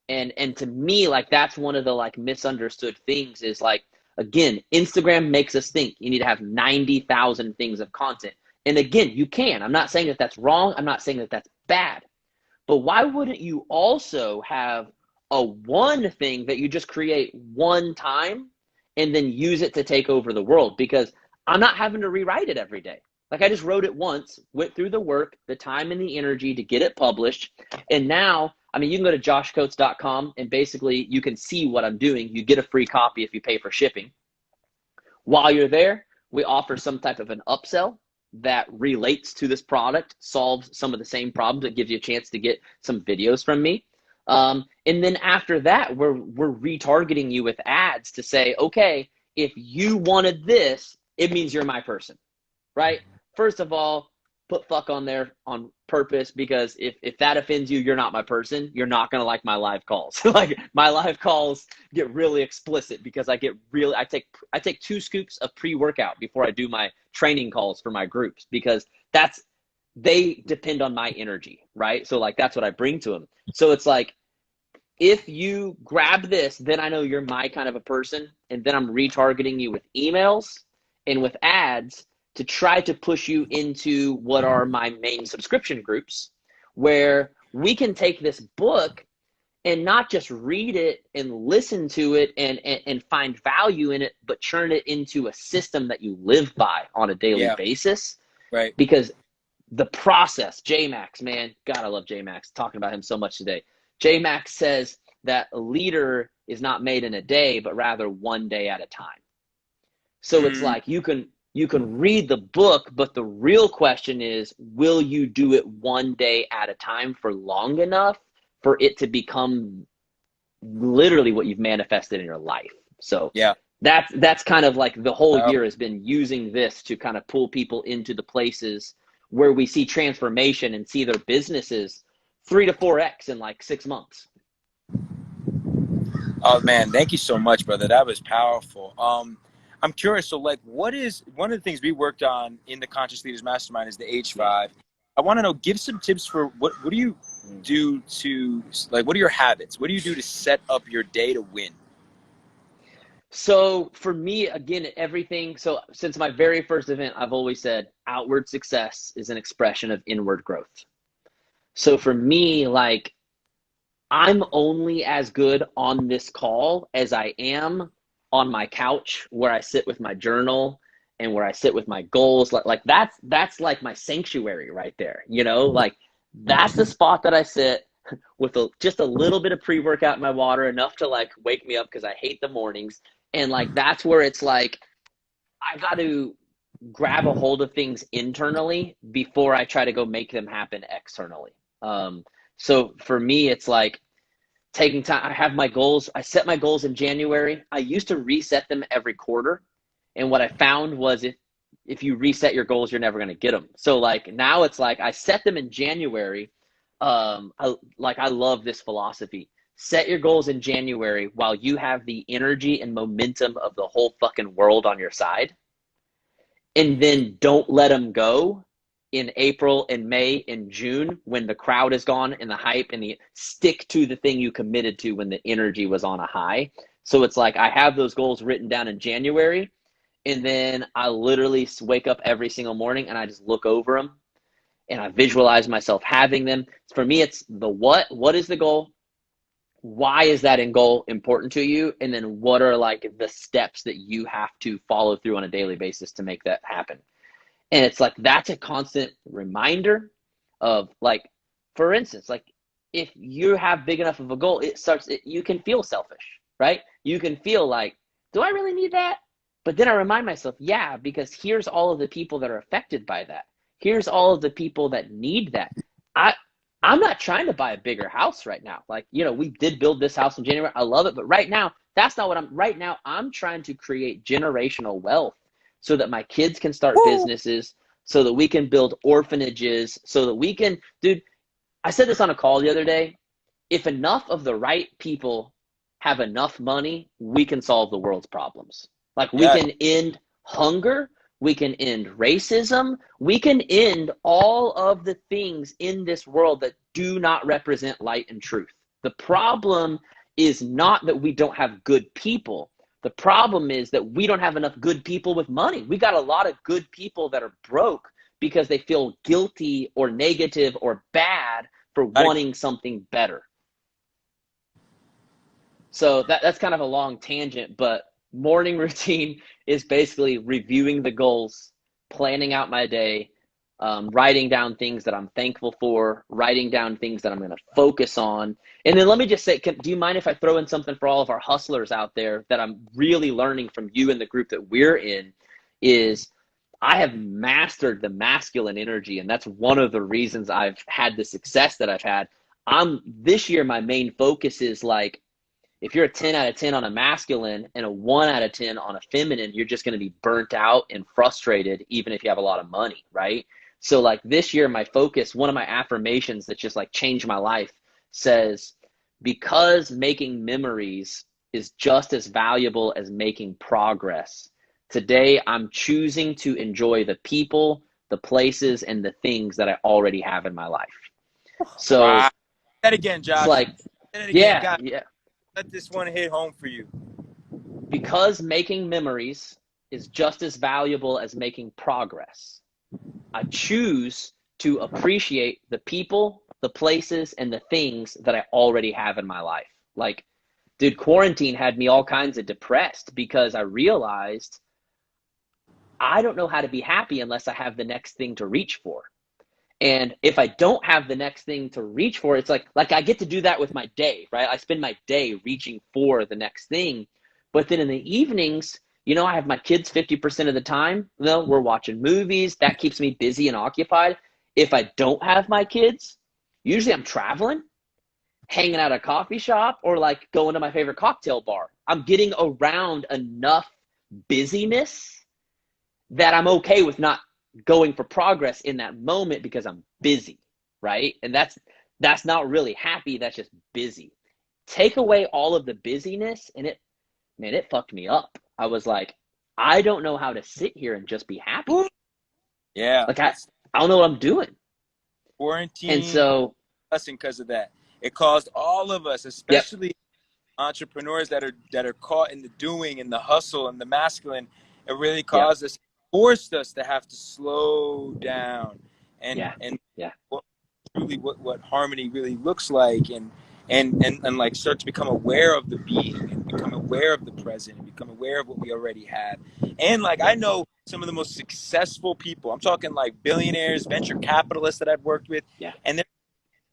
And to me, like that's one of the like misunderstood things is like, again, Instagram makes us think you need to have 90,000 things of content. And again, you can. I'm not saying that that's wrong. I'm not saying that that's bad. But why wouldn't you also have a one thing that you just create one time and then use it to take over the world? Because I'm not having to rewrite it every day. Like I just wrote it once, went through the work, the time and the energy to get it published. And now, I mean, you can go to joshcoates.com and basically you can see what I'm doing. You get a free copy if you pay for shipping. While you're there, we offer some type of an upsell that relates to this product, solves some of the same problems. It gives you a chance to get some videos from me. And then after that, we're retargeting you with ads to say, okay, if you wanted this, it means you're my person, right? First of all, put fuck on there on purpose, because if that offends you, you're not my person. You're not going to like my live calls. Like my live calls get really explicit because I take 2 scoops of pre-workout before I do my training calls for my groups, because they depend on my energy, right? So like, that's what I bring to them. So it's like, if you grab this, then I know you're my kind of a person. And then I'm retargeting you with emails and with ads to try to push you into what are my main subscription groups, where we can take this book and not just read it and listen to it and find value in it, but churn it into a system that you live by on a daily basis. Right. Because the process, J-Max, man, God, I love J-Max, talking about him so much today. J-Max says that a leader is not made in a day, but rather one day at a time. So it's like you can read the book, but the real question is, will you do it one day at a time for long enough for it to become literally what you've manifested in your life? So that's kind of like the whole year has been using this to kind of pull people into the places where we see transformation and see their businesses 3 to 4x in like 6 months. Oh man, thank you so much, brother. That was powerful. I'm curious. So like, what is one of the things we worked on in the Conscious Leaders Mastermind is the H5. I want to know, give some tips for what do you do to, like, what are your habits? What do you do to set up your day to win? So for me, again, everything. So since my very first event, I've always said outward success is an expression of inward growth. So for me, like, I'm only as good on this call as I am on my couch where I sit with my journal and where I sit with my goals. Like that's like my sanctuary right there. You know, like that's the spot that I sit with just a little bit of pre-workout in my water, enough to like wake me up because I hate the mornings. And like, that's where it's like, I got to grab a hold of things internally before I try to go make them happen externally. So for me, it's like taking time. I have my goals. I set my goals in January. I used to reset them every quarter. And what I found was if you reset your goals, you're never going to get them. So like now it's like I set them in January. I love this philosophy. Set your goals in January while you have the energy and momentum of the whole fucking world on your side. and then don't let them go in April and May and June when the crowd is gone and the hype, and the stick to the thing you committed to when the energy was on a high. So it's like I have those goals written down in January, and then I literally wake up every single morning and I just look over them and I visualize myself having them. For me, it's the what is the goal? Why is that in goal important to you? And then what are like the steps that you have to follow through on a daily basis to make that happen? And it's like, that's a constant reminder of, like, for instance, like if you have big enough of a goal, you can feel selfish, right? You can feel like, do I really need that? But then I remind myself, yeah, because here's all of the people that are affected by that. Here's all of the people that need that. I'm not trying to buy a bigger house right now. Like, we did build this house in January. I love it. But right now, that's not what right now, I'm trying to create generational wealth so that my kids can start businesses, so that we can build orphanages, so that we can, dude, I said this on a call the other day. If enough of the right people have enough money, we can solve the world's problems. Like, we can end hunger. We can end racism. We can end all of the things in this world that do not represent light and truth. The problem is not that we don't have good people. The problem is that we don't have enough good people with money. We got a lot of good people that are broke because they feel guilty or negative or bad for wanting something better. So that's kind of a long tangent, but morning routine is basically reviewing the goals, planning out my day, writing down things that I'm thankful for, writing down things that I'm going to focus on. And then let me just say, do you mind if I throw in something for all of our hustlers out there that I'm really learning from you and the group that we're in is I have mastered the masculine energy. And that's one of the reasons I've had the success that I've had. This year, my main focus is like, if you're a 10 out of 10 on a masculine and a 1 out of 10 on a feminine, you're just going to be burnt out and frustrated, even if you have a lot of money, right? So like this year, my focus, one of my affirmations that just like changed my life says, because making memories is just as valuable as making progress, today I'm choosing to enjoy the people, the places, and the things that I already have in my life. So wow. That again, Josh. It's like, again. God, yeah. Let this one hit home for you. Because making memories is just as valuable as making progress, I choose to appreciate the people, the places, and the things that I already have in my life. Like, dude, quarantine had me all kinds of depressed because I realized I don't know how to be happy unless I have the next thing to reach for. And if I don't have the next thing to reach for, it's like I get to do that with my day, right? I spend my day reaching for the next thing. But then in the evenings, I have my kids 50% of the time. We're watching movies. That keeps me busy and occupied. If I don't have my kids, usually I'm traveling, hanging out at a coffee shop, or like going to my favorite cocktail bar. I'm getting around enough busyness that I'm okay with not going for progress in that moment because I'm busy, right? And that's not really happy, that's just busy. Take away all of the busyness and it fucked me up. I was like, I don't know how to sit here and just be happy. Yeah. Like I don't know what I'm doing. Quarantine. And so lesson because of that. It caused all of us, especially entrepreneurs that are caught in the doing and the hustle and the masculine, it really caused us, forced us to have to slow down and what harmony really looks like and like start to become aware of the being and become aware of the present and become aware of what we already have. And like I know some of the most successful people, I'm talking like billionaires, venture capitalists that I've worked with, and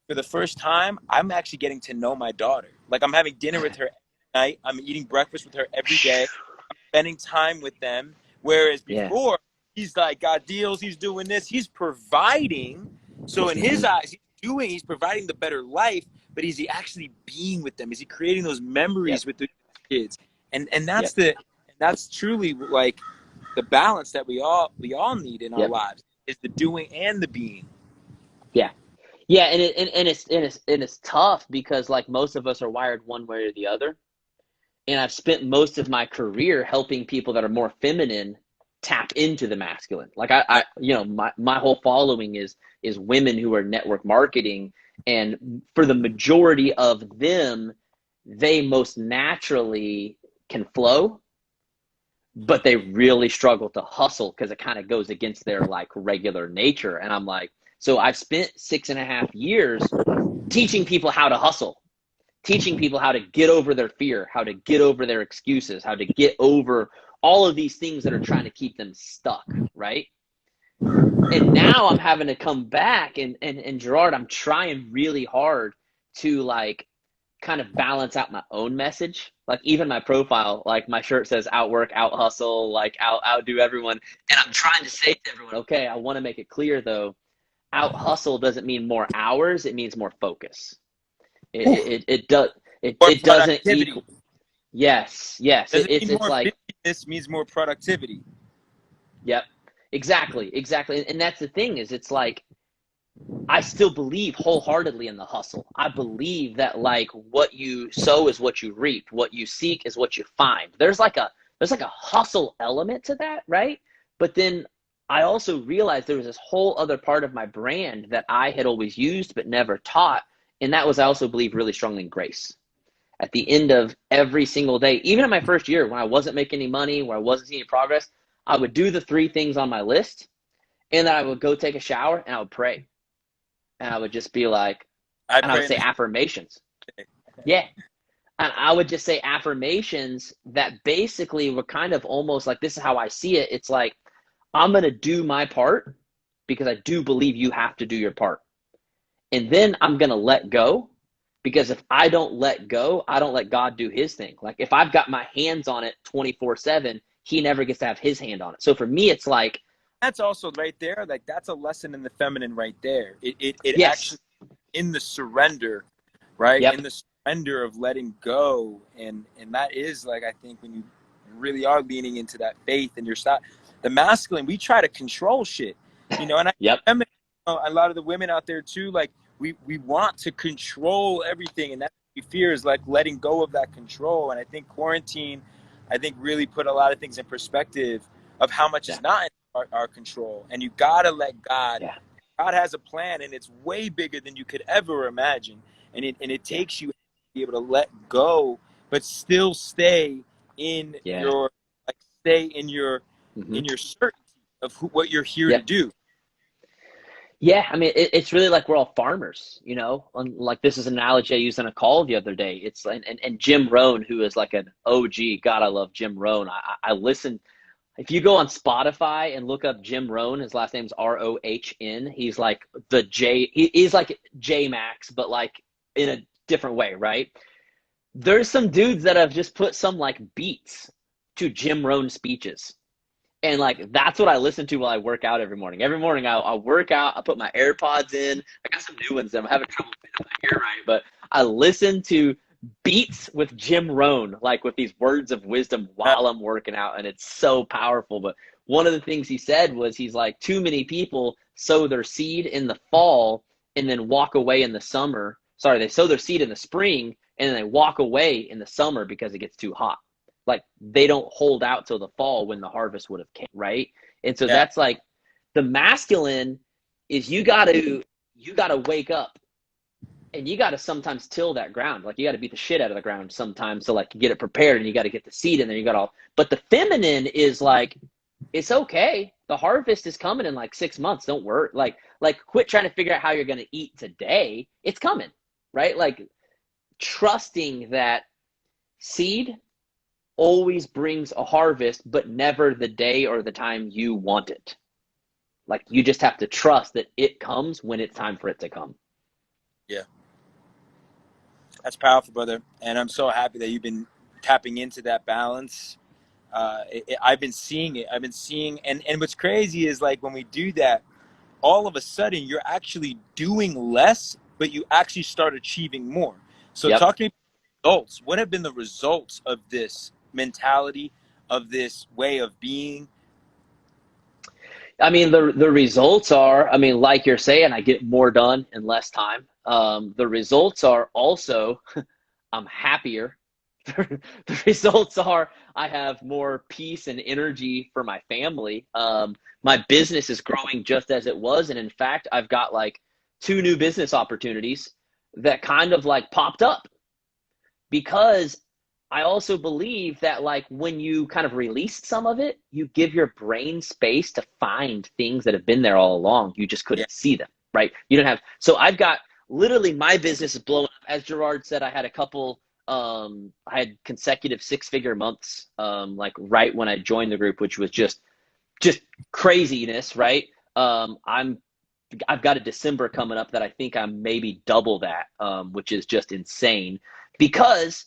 for the first time, I'm actually getting to know my daughter. Like I'm having dinner with her every night. I'm eating breakfast with her every day. I'm spending time with them. Whereas before, he's like got deals, he's doing this, he's providing. So in his eyes, he's providing the better life, but is he actually being with them? Is he creating those memories with the kids? And that's truly like the balance that we all need in our lives, is the doing and the being. Yeah, and it's tough because like most of us are wired one way or the other. And I've spent most of my career helping people that are more feminine tap into the masculine. Like I you know, my whole following is women who are network marketing, and for the majority of them, they most naturally can flow, but they really struggle to hustle because it kind of goes against their like regular nature. And I'm like, so I've spent 6.5 years teaching people how to hustle, teaching people how to get over their fear, how to get over their excuses, how to get over all of these things that are trying to keep them stuck, right? And now I'm having to come back and Gerard, I'm trying really hard to like kind of balance out my own message. Like even my profile, like my shirt says outwork, out hustle, like outdo everyone. And I'm trying to say to everyone, okay, I want to make it clear though, out hustle doesn't mean more hours, it means more focus. It doesn't equal. Yes. Doesn't mean It's more like, busyness, means more productivity. yep, exactly. And that's the thing is it's like, I still believe wholeheartedly in the hustle. I believe that like what you sow is what you reap. What you seek is what you find. There's like a hustle element to that, right? But then I also realized there was this whole other part of my brand that I had always used but never taught. And that was, I also believe really strongly in grace. At the end of every single day, even in my first year when I wasn't making any money, where I wasn't seeing any progress, I would do the 3 things on my list, and then I would go take a shower and I would pray. And I would just be like, and I would say affirmations. Yeah. And I would just say affirmations that basically were kind of almost like, this is how I see it. It's like, I'm going to do my part because I do believe you have to do your part. And then I'm going to let go, because if I don't let go, I don't let God do his thing. Like if I've got my hands on it 24/7, he never gets to have his hand on it. So for me, it's like, that's also right there. Like that's a lesson in the feminine right there. It yes. Actually in the surrender, right? Yep. In the surrender of letting go. And that is like, I think when you really are leaning into that faith and you're not the masculine, we try to control shit, you know, and yep. I a lot of the women out there too, like we want to control everything. And that we fear is like letting go of that control. And I think quarantine, really put a lot of things in perspective of how much is not in our control. And you gotta let God. Yeah. God has a plan, and it's way bigger than you could ever imagine. And it takes you to be able to let go, but still stay in your in your certainty of what you're here to do. Yeah, I mean, it's really like we're all farmers, you know. Like this is an analogy I used on a call the other day. It's and Jim Rohn, who is like an OG. God, I love Jim Rohn. I listen. If you go on Spotify and look up Jim Rohn, his last name's Rohn. He's like the J. He's like J Max, but like in a different way, right? There's some dudes that have just put some like beats to Jim Rohn speeches. And like, that's what I listen to while I work out every morning. Every morning I'll work out, I put my AirPods in. I got some new ones. I'm having trouble fitting my hair right, but I listen to beats with Jim Rohn, like with these words of wisdom while I'm working out. And it's so powerful. But one of the things he said was, he's like, too many people sow their seed in the fall and then walk away in the summer. Sorry, they sow their seed in the spring and then they walk away in the summer because it gets too hot. Like they don't hold out till the fall when the harvest would have came, right? And so that's like the masculine is you gotta wake up and you gotta sometimes till that ground. Like you gotta beat the shit out of the ground sometimes to like get it prepared, and you gotta get the seed in there. You got all, but the feminine is like, it's okay. The harvest is coming in like 6 months. Don't worry. Like quit trying to figure out how you're gonna eat today. It's coming, right? Like trusting that seed always brings a harvest, but never the day or the time you want it. Like you just have to trust that it comes when it's time for it to come. Yeah. That's powerful, brother. And I'm so happy that you've been tapping into that balance. I've been seeing it. And what's crazy is like when we do that, all of a sudden you're actually doing less, but you actually start achieving more. So talk to me about results. What have been the results of this mentality, of this way of being? I mean, the results are, I mean, like you're saying, I get more done in less time. The results are also, I'm happier the results are I have more peace and energy for my family. My business is growing just as it was. And in fact, I've got like 2 new business opportunities that kind of like popped up because I also believe that like when you kind of release some of it, you give your brain space to find things that have been there all along. You just Yeah. couldn't see them, right? You don't have, so I've got literally my business is blowing up. As Gerard said, I had a couple, I had consecutive 6-figure months, like right when I joined the group, which was just craziness, right? I've got a December coming up that I think I'm maybe double that, which is just insane because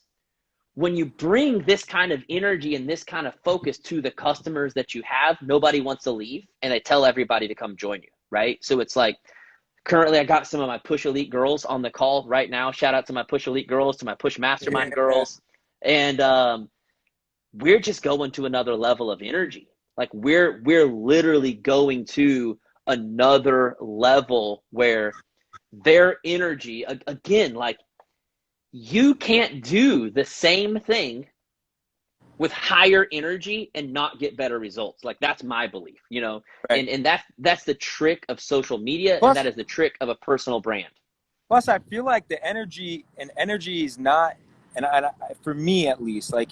when you bring this kind of energy and this kind of focus to the customers that you have, nobody wants to leave and they tell everybody to come join you, right? So it's like currently I got some of my Push Elite girls on the call right now. Shout out to my Push Elite girls, to my Push Mastermind Yeah. girls. And we're just going to another level of energy. Like we're literally going to another level where their energy, again, like you can't do the same thing with higher energy and not get better results. Like that's my belief, you know, Right. and that's the trick of social media, and Plus, that is the trick of a personal brand. plus, I feel like the energy is not, for me at least, like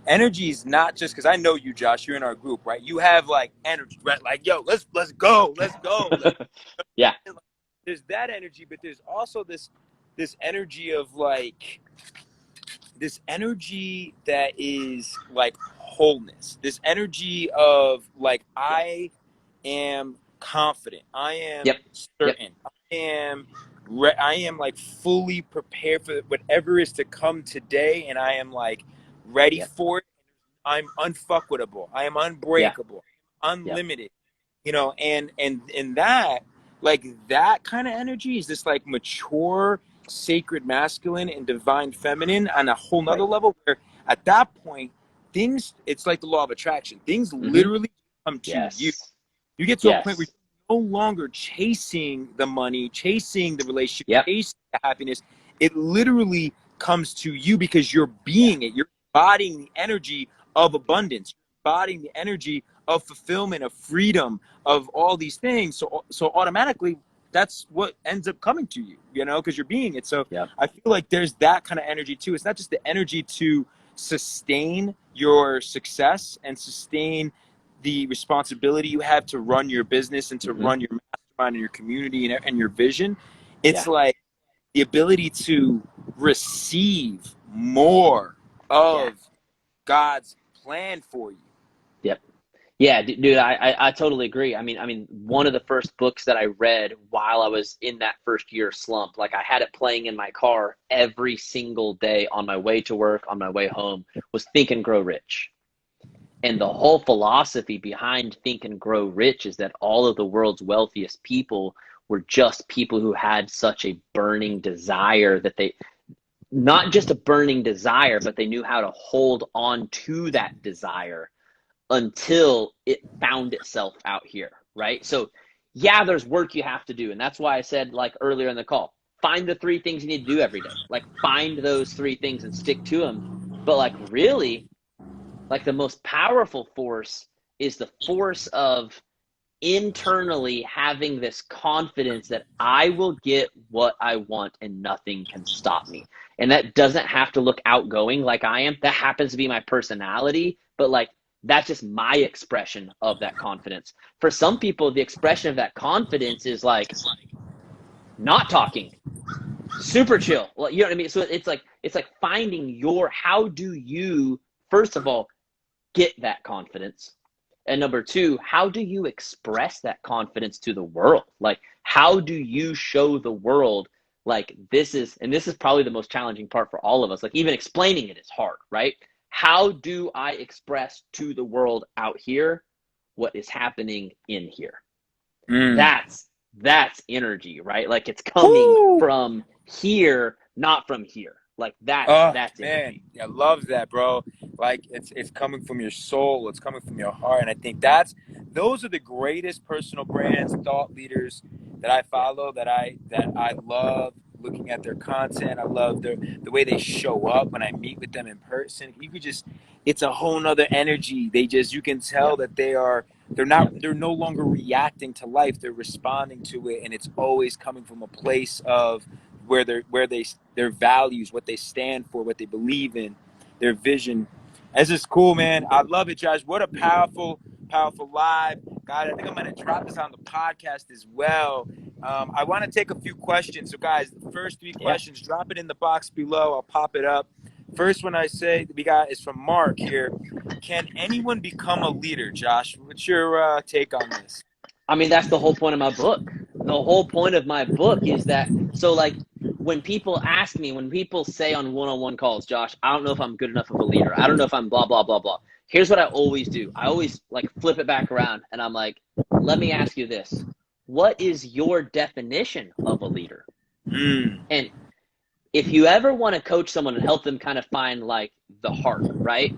energy is not just because I know you, Josh. You're in our group, right? You have like energy, right? Like, yo, let's go, let's go. Yeah. There's that energy, but there's also this energy of like this energy that is like wholeness. This energy of like I am confident. I am Yep. Yep. certain. I am like fully prepared for whatever is to come today, and I am like ready Yep. for it. I'm unfuckable. I am Yeah. unbreakable, Yep. unlimited. You know, and that like that kind of energy is this like mature, sacred masculine and divine feminine on a whole nother Right. level. Where at that point, things it's like the law of attraction. Things Mm-hmm. literally come to you. Yes. You get to a point where Yes. you're no longer chasing the money, chasing the relationship, Yep. chasing the happiness. It literally comes to you because you're Yeah. being it. You're embodying the energy of abundance, embodying the energy of fulfillment, of freedom, of all these things. So automatically, that's what ends up coming to you, you know, because you're being it. So Yep. I feel like there's that kind of energy too. It's not just the energy to sustain your success and sustain the responsibility you have to run your business and to Mm-hmm. run your mastermind and your community and your vision. It's Yeah. like the ability to receive more Yeah. of God's plan for you. Yep. Yeah, dude, I totally agree. I mean, one of the first books that I read while I was in that first year slump, like I had it playing in my car every single day on my way to work, on my way home, was Think and Grow Rich. And the whole philosophy behind Think and Grow Rich is that all of the world's wealthiest people were just people who had such a burning desire that they, not just a burning desire, but they knew how to hold on to that desire until it found itself out here, right? So, yeah, there's work you have to do. And that's why I said, like earlier in the call, find the 3 things you need to do every day. Like, find those 3 things and stick to them. But, like, really, like, the most powerful force is the force of internally having this confidence that I will get what I want and nothing can stop me. And that doesn't have to look outgoing like I am. That happens to be my personality, but like that's just my expression of that confidence. For some people, the expression of that confidence is like not talking, super chill. Well, you know what I mean? So it's like finding your, how do you first of all get that confidence? And number 2, how do you express that confidence to the world? Like, how do you show the world, like, this is, and this is probably the most challenging part for all of us. Like, even explaining it is hard, right? How do I express to the world out here what is happening in here? Mm. That's energy, right? Like, it's coming Woo! from here, not from here. Like, Oh that's man, energy. I love that, bro. Like it's coming from your soul, it's coming from your heart, and I think those are the greatest personal brands, thought leaders that I Yeah. follow, that I love looking at their content. I love the way they show up when I meet with them in person. You could just, it's a whole nother energy. You can tell Yep. that they're no longer reacting to life. They're responding to it. And it's always coming from a place of their values, what they stand for, what they believe in, their vision. This is cool, man. I love it, Josh. What a powerful live. God, I think I'm going to drop this on the podcast as well. I want to take a few questions. So, guys, the first 3 Yeah. questions, drop it in the box below. I'll pop it up. First one I say we got is from Mark here. Can anyone become a leader, Josh? What's your take on this? I mean, that's the whole point of my book. The whole point of my book is that, so like when people ask me, when people say on one-on-one calls, Josh, I don't know if I'm good enough of a leader. I don't know if I'm blah, blah, blah, blah. Here's what I always do. I always like flip it back around and I'm like, let me ask you this. What is your definition of a leader? And if you ever want to coach someone and help them kind of find like the heart, right?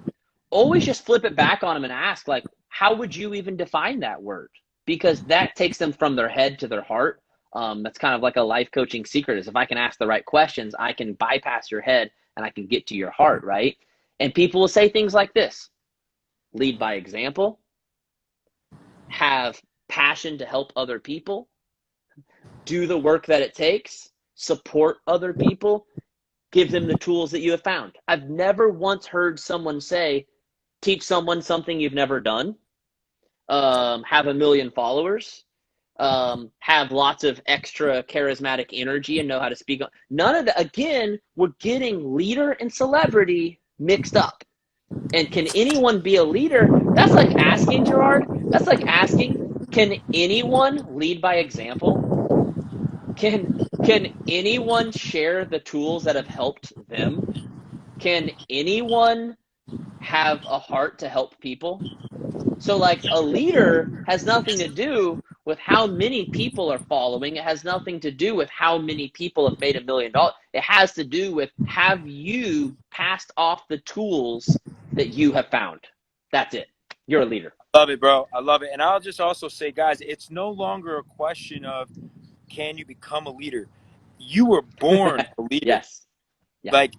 Always just flip it back on them and ask like, how would you even define that word? Because that takes them from their head to their heart. That's kind of like a life coaching secret is if I can ask the right questions, I can bypass your head and I can get to your heart, right? And people will say things like this: lead by example, have passion to help other people, do the work that it takes, support other people, give them the tools that you have found. I've never once heard someone say, teach someone something you've never done, have 1 million followers, have lots of extra charismatic energy and know how to speak. None of that. Again, we're getting leader and celebrity mixed up. And can anyone be a leader? That's like asking, Gerard, that's like asking, can anyone lead by example? Can anyone share the tools that have helped them? Can anyone have a heart to help people? So like a leader has nothing to do with how many people are following. It has nothing to do with how many people have made $1 million. It has to do with, have you passed off the tools that you have found? That's it. You're a leader. Love it, bro. I love it. And I'll just also say, guys, it's no longer a question of can you become a leader? You were born a leader. Yes. Yeah. Like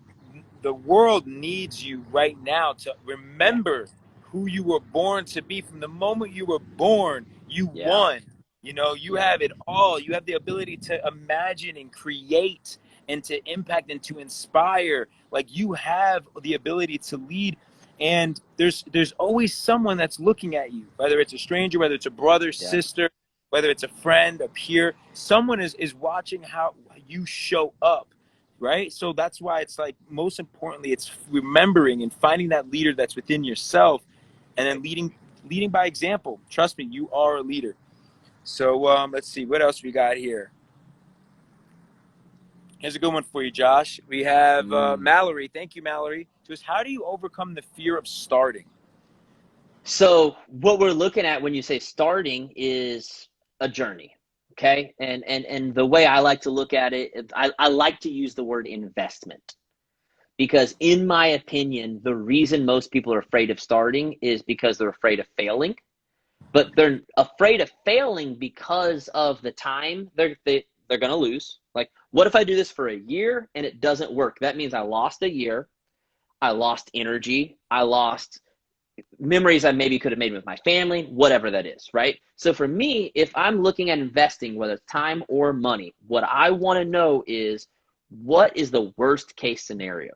the world needs you right now to remember who you were born to be. From the moment you were born, you won. You know, you have it all. You have the ability to imagine and create and to impact and to inspire. Like you have the ability to lead. And there's always someone that's looking at you, whether it's a stranger, whether it's a brother, sister, whether it's a friend, a peer. Someone is watching how you show up, right? So that's why it's like, most importantly, it's remembering and finding that leader that's within yourself and then leading by example. Trust me, you are a leader. So let's see, what else we got here? Here's a good one for you, Josh. We have Mallory. Thank you, Mallory. Just how do you overcome the fear of starting? So what we're looking at when you say starting is a journey, okay? And the way I like to look at it, I like to use the word investment. Because in my opinion, the reason most people are afraid of starting is because they're afraid of failing. But they're afraid of failing because of the time they're going to lose. Like, what if I do this for a year and it doesn't work? That means I lost a year. I lost energy. I lost memories I maybe could have made with my family, whatever that is, right? So for me, if I'm looking at investing, whether it's time or money, what I want to know is, what is the worst case scenario?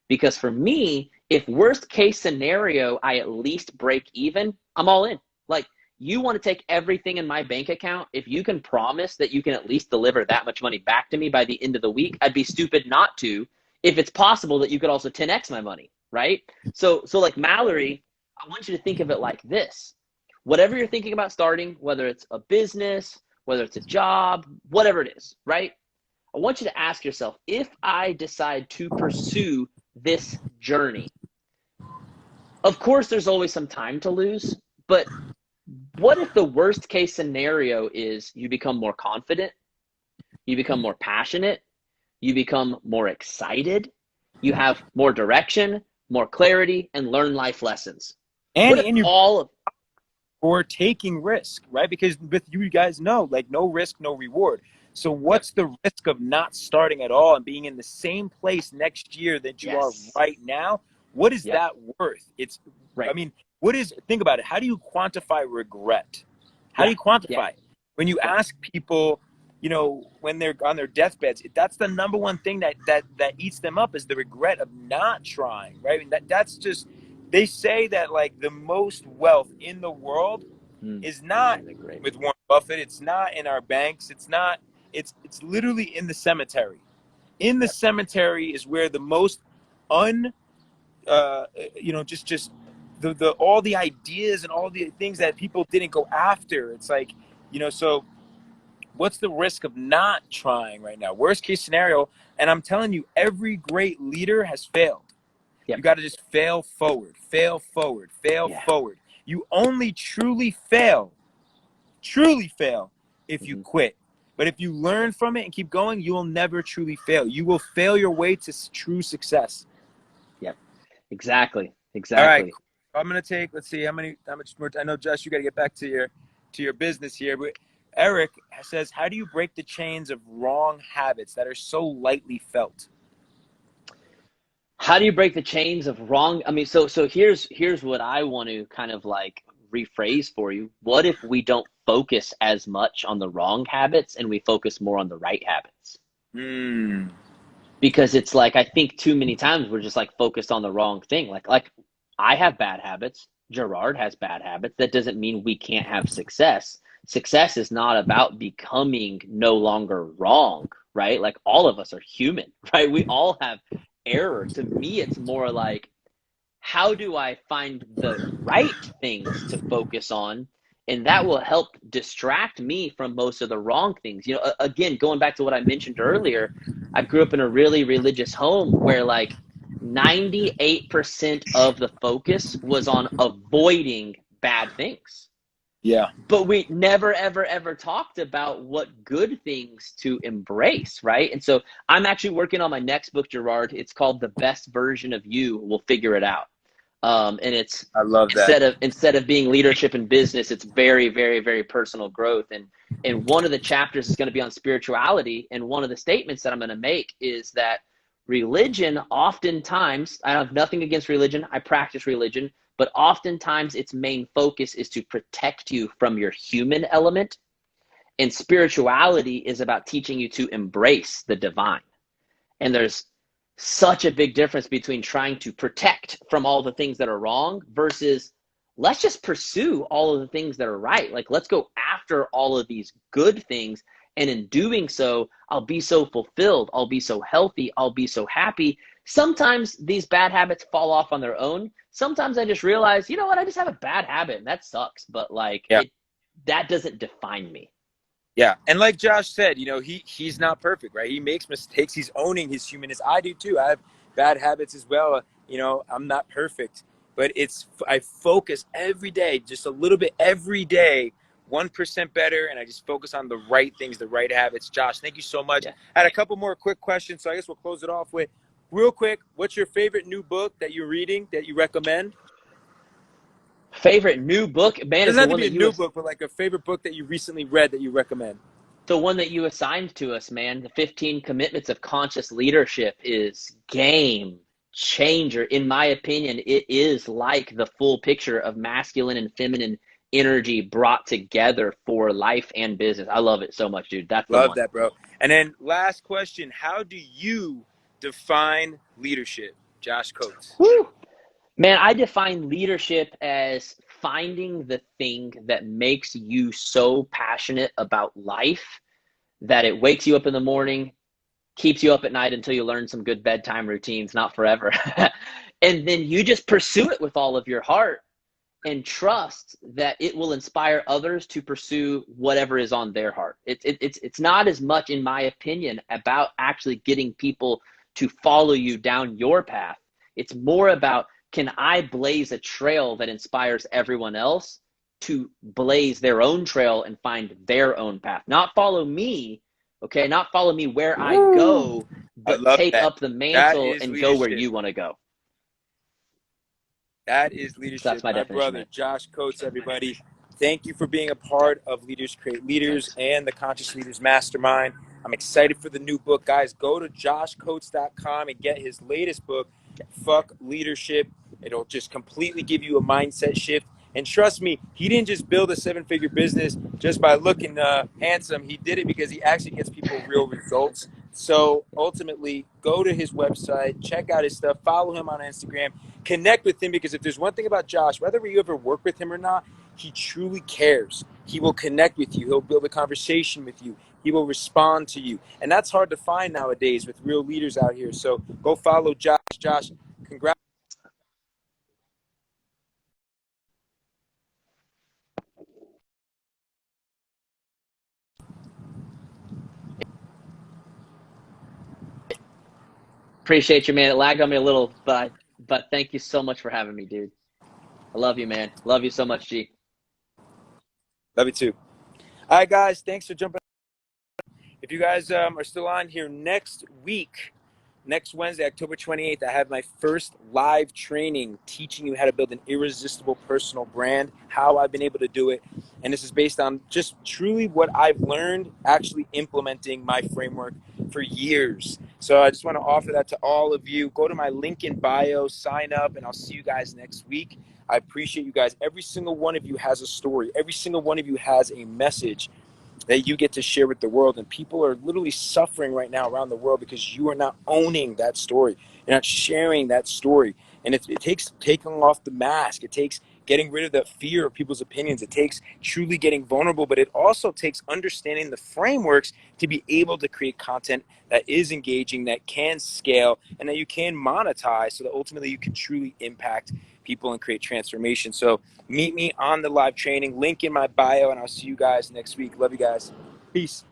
Because for me, if worst case scenario, I at least break even, I'm all in. Like, you want to take everything in my bank account. If you can promise that you can at least deliver that much money back to me by the end of the week, I'd be stupid not to. If it's possible that you could also 10x my money, right? So like Mallory, I want you to think of it like this. Whatever you're thinking about starting, whether it's a business, whether it's a job, whatever it is, right? I want you to ask yourself, if I decide to pursue this journey, of course, there's always some time to lose, but what if the worst case scenario is you become more confident, you become more passionate, you become more excited, you have more direction, more clarity, and learn life lessons. And in your or taking risk, right? Because with you guys know, like, no risk, no reward. So what's the risk of not starting at all and being in the same place next year that you are Yes. right now? What is Yep. that worth? Right. I mean, think about it. How do you quantify regret? How do Yeah. you quantify Yeah. it? When you ask people, when they're on their deathbeds, that's the number one thing that eats them up is the regret of not trying, right? I mean, that's just, they say that like the most wealth in the world is not with Warren Buffett. It's not in our banks. It's not, it's literally in the cemetery. In the cemetery is where the most just the all the ideas and all the things that people didn't go after. It's like, so what's the risk of not trying right now? Worst case scenario, and I'm telling you, every great leader has failed. Yep. You got to just fail forward, fail forward, fail forward. You only truly fail if you quit. But if you learn from it and keep going, you will never truly fail. You will fail your way to true success. Yep. Exactly. All right. I'm going to take, let's see how much more. I know, Josh, you got to get back to your business here. But Eric says, how do you break the chains of wrong habits that are so lightly felt? How do you break the chains of wrong? I mean, so here's what I want to kind of like rephrase for you. What if we don't focus as much on the wrong habits and we focus more on the right habits? Because it's like, I think too many times we're just like focused on the wrong thing. Like I have bad habits. Gerard has bad habits. That doesn't mean we can't have success. Success is not about becoming no longer wrong, right? Like all of us are human, right? We all have error. To me, it's more like, how do I find the right things to focus on? And that will help distract me from most of the wrong things. Again, going back to what I mentioned earlier, I grew up in a really religious home where like 98% of the focus was on avoiding bad things. Yeah. But we never, ever, ever talked about what good things to embrace, right? And so I'm actually working on my next book, Gerard. It's called The Best Version of You Will Figure It Out. And it's, I love that. Instead of being leadership in business, it's very, very, very personal growth. And one of the chapters is going to be on spirituality. And one of the statements that I'm going to make is that religion, oftentimes, I have nothing against religion. I practice religion. But oftentimes its main focus is to protect you from your human element. And spirituality is about teaching you to embrace the divine. And there's such a big difference between trying to protect from all the things that are wrong versus let's just pursue all of the things that are right. Like, let's go after all of these good things. And in doing so, I'll be so fulfilled. I'll be so healthy. I'll be so happy. Sometimes these bad habits fall off on their own. Sometimes I just realize, you know what? I just have a bad habit and that sucks. But like, that doesn't define me. Yeah. And like Josh said, he's not perfect, right? He makes mistakes. He's owning his humanness. I do too. I have bad habits as well. I'm not perfect, but I focus every day, just a little bit every day, 1% better. And I just focus on the right things, the right habits. Josh, thank you so much. I had a couple more quick questions. So I guess we'll close it off with real quick. What's your favorite new book that you're reading that you recommend? Favorite new book? Man, It doesn't have to be a new book, but like a favorite book that you recently read that you recommend. The one that you assigned to us, man, the 15 Commitments of Conscious Leadership is game changer. In my opinion, it is like the full picture of masculine and feminine energy brought together for life and business. I love it so much, dude. That's the one. Love that, bro. And then last question, how do you define leadership? Josh Coates. Woo. Man, I define leadership as finding the thing that makes you so passionate about life that it wakes you up in the morning, keeps you up at night until you learn some good bedtime routines, not forever. And then you just pursue it with all of your heart and trust that it will inspire others to pursue whatever is on their heart. It's not as much, in my opinion, about actually getting people to follow you down your path. It's more about, can I blaze a trail that inspires everyone else to blaze their own trail and find their own path? Not follow me, okay? Not follow me where I go, but take up the mantle and go where you want to go. That is leadership. So that's my definition, brother, Josh Coates, everybody. Thank you for being a part of Leaders Create Leaders and the Conscious Leaders Mastermind. I'm excited for the new book. Guys, go to joshcoates.com and get his latest book, Fuck Leadership. It'll just completely give you a mindset shift. And trust me, he didn't just build a 7-figure business just by looking handsome. He did it because he actually gets people real results. So ultimately, go to his website, check out his stuff, follow him on Instagram, connect with him, because if there's one thing about Josh, whether you ever work with him or not, he truly cares. He will connect with you. He'll build a conversation with you. He will respond to you. And that's hard to find nowadays with real leaders out here. So go follow Josh. Josh, congrats. Appreciate you, man. It lagged on me a little, but thank you so much for having me, dude. I love you, man. Love you so much, G. Love you too. All right, guys. Thanks for jumping. If you guys are still on here next week, next Wednesday, October 28th, I have my first live training teaching you how to build an irresistible personal brand, how I've been able to do it. And this is based on just truly what I've learned actually implementing my framework for years. So I just want to offer that to all of you. Go to my link in bio, sign up, and I'll see you guys next week. I appreciate you guys. Every single one of you has a story. Every single one of you has a message that you get to share with the world. And people are literally suffering right now around the world because you are not owning that story. You're not sharing that story. And it takes taking off the mask. It takes getting rid of the fear of people's opinions. It takes truly getting vulnerable, but it also takes understanding the frameworks to be able to create content that is engaging, that can scale, and that you can monetize so that ultimately you can truly impact people and create transformation. So meet me on the live training, link in my bio, and I'll see you guys next week. Love you guys. Peace.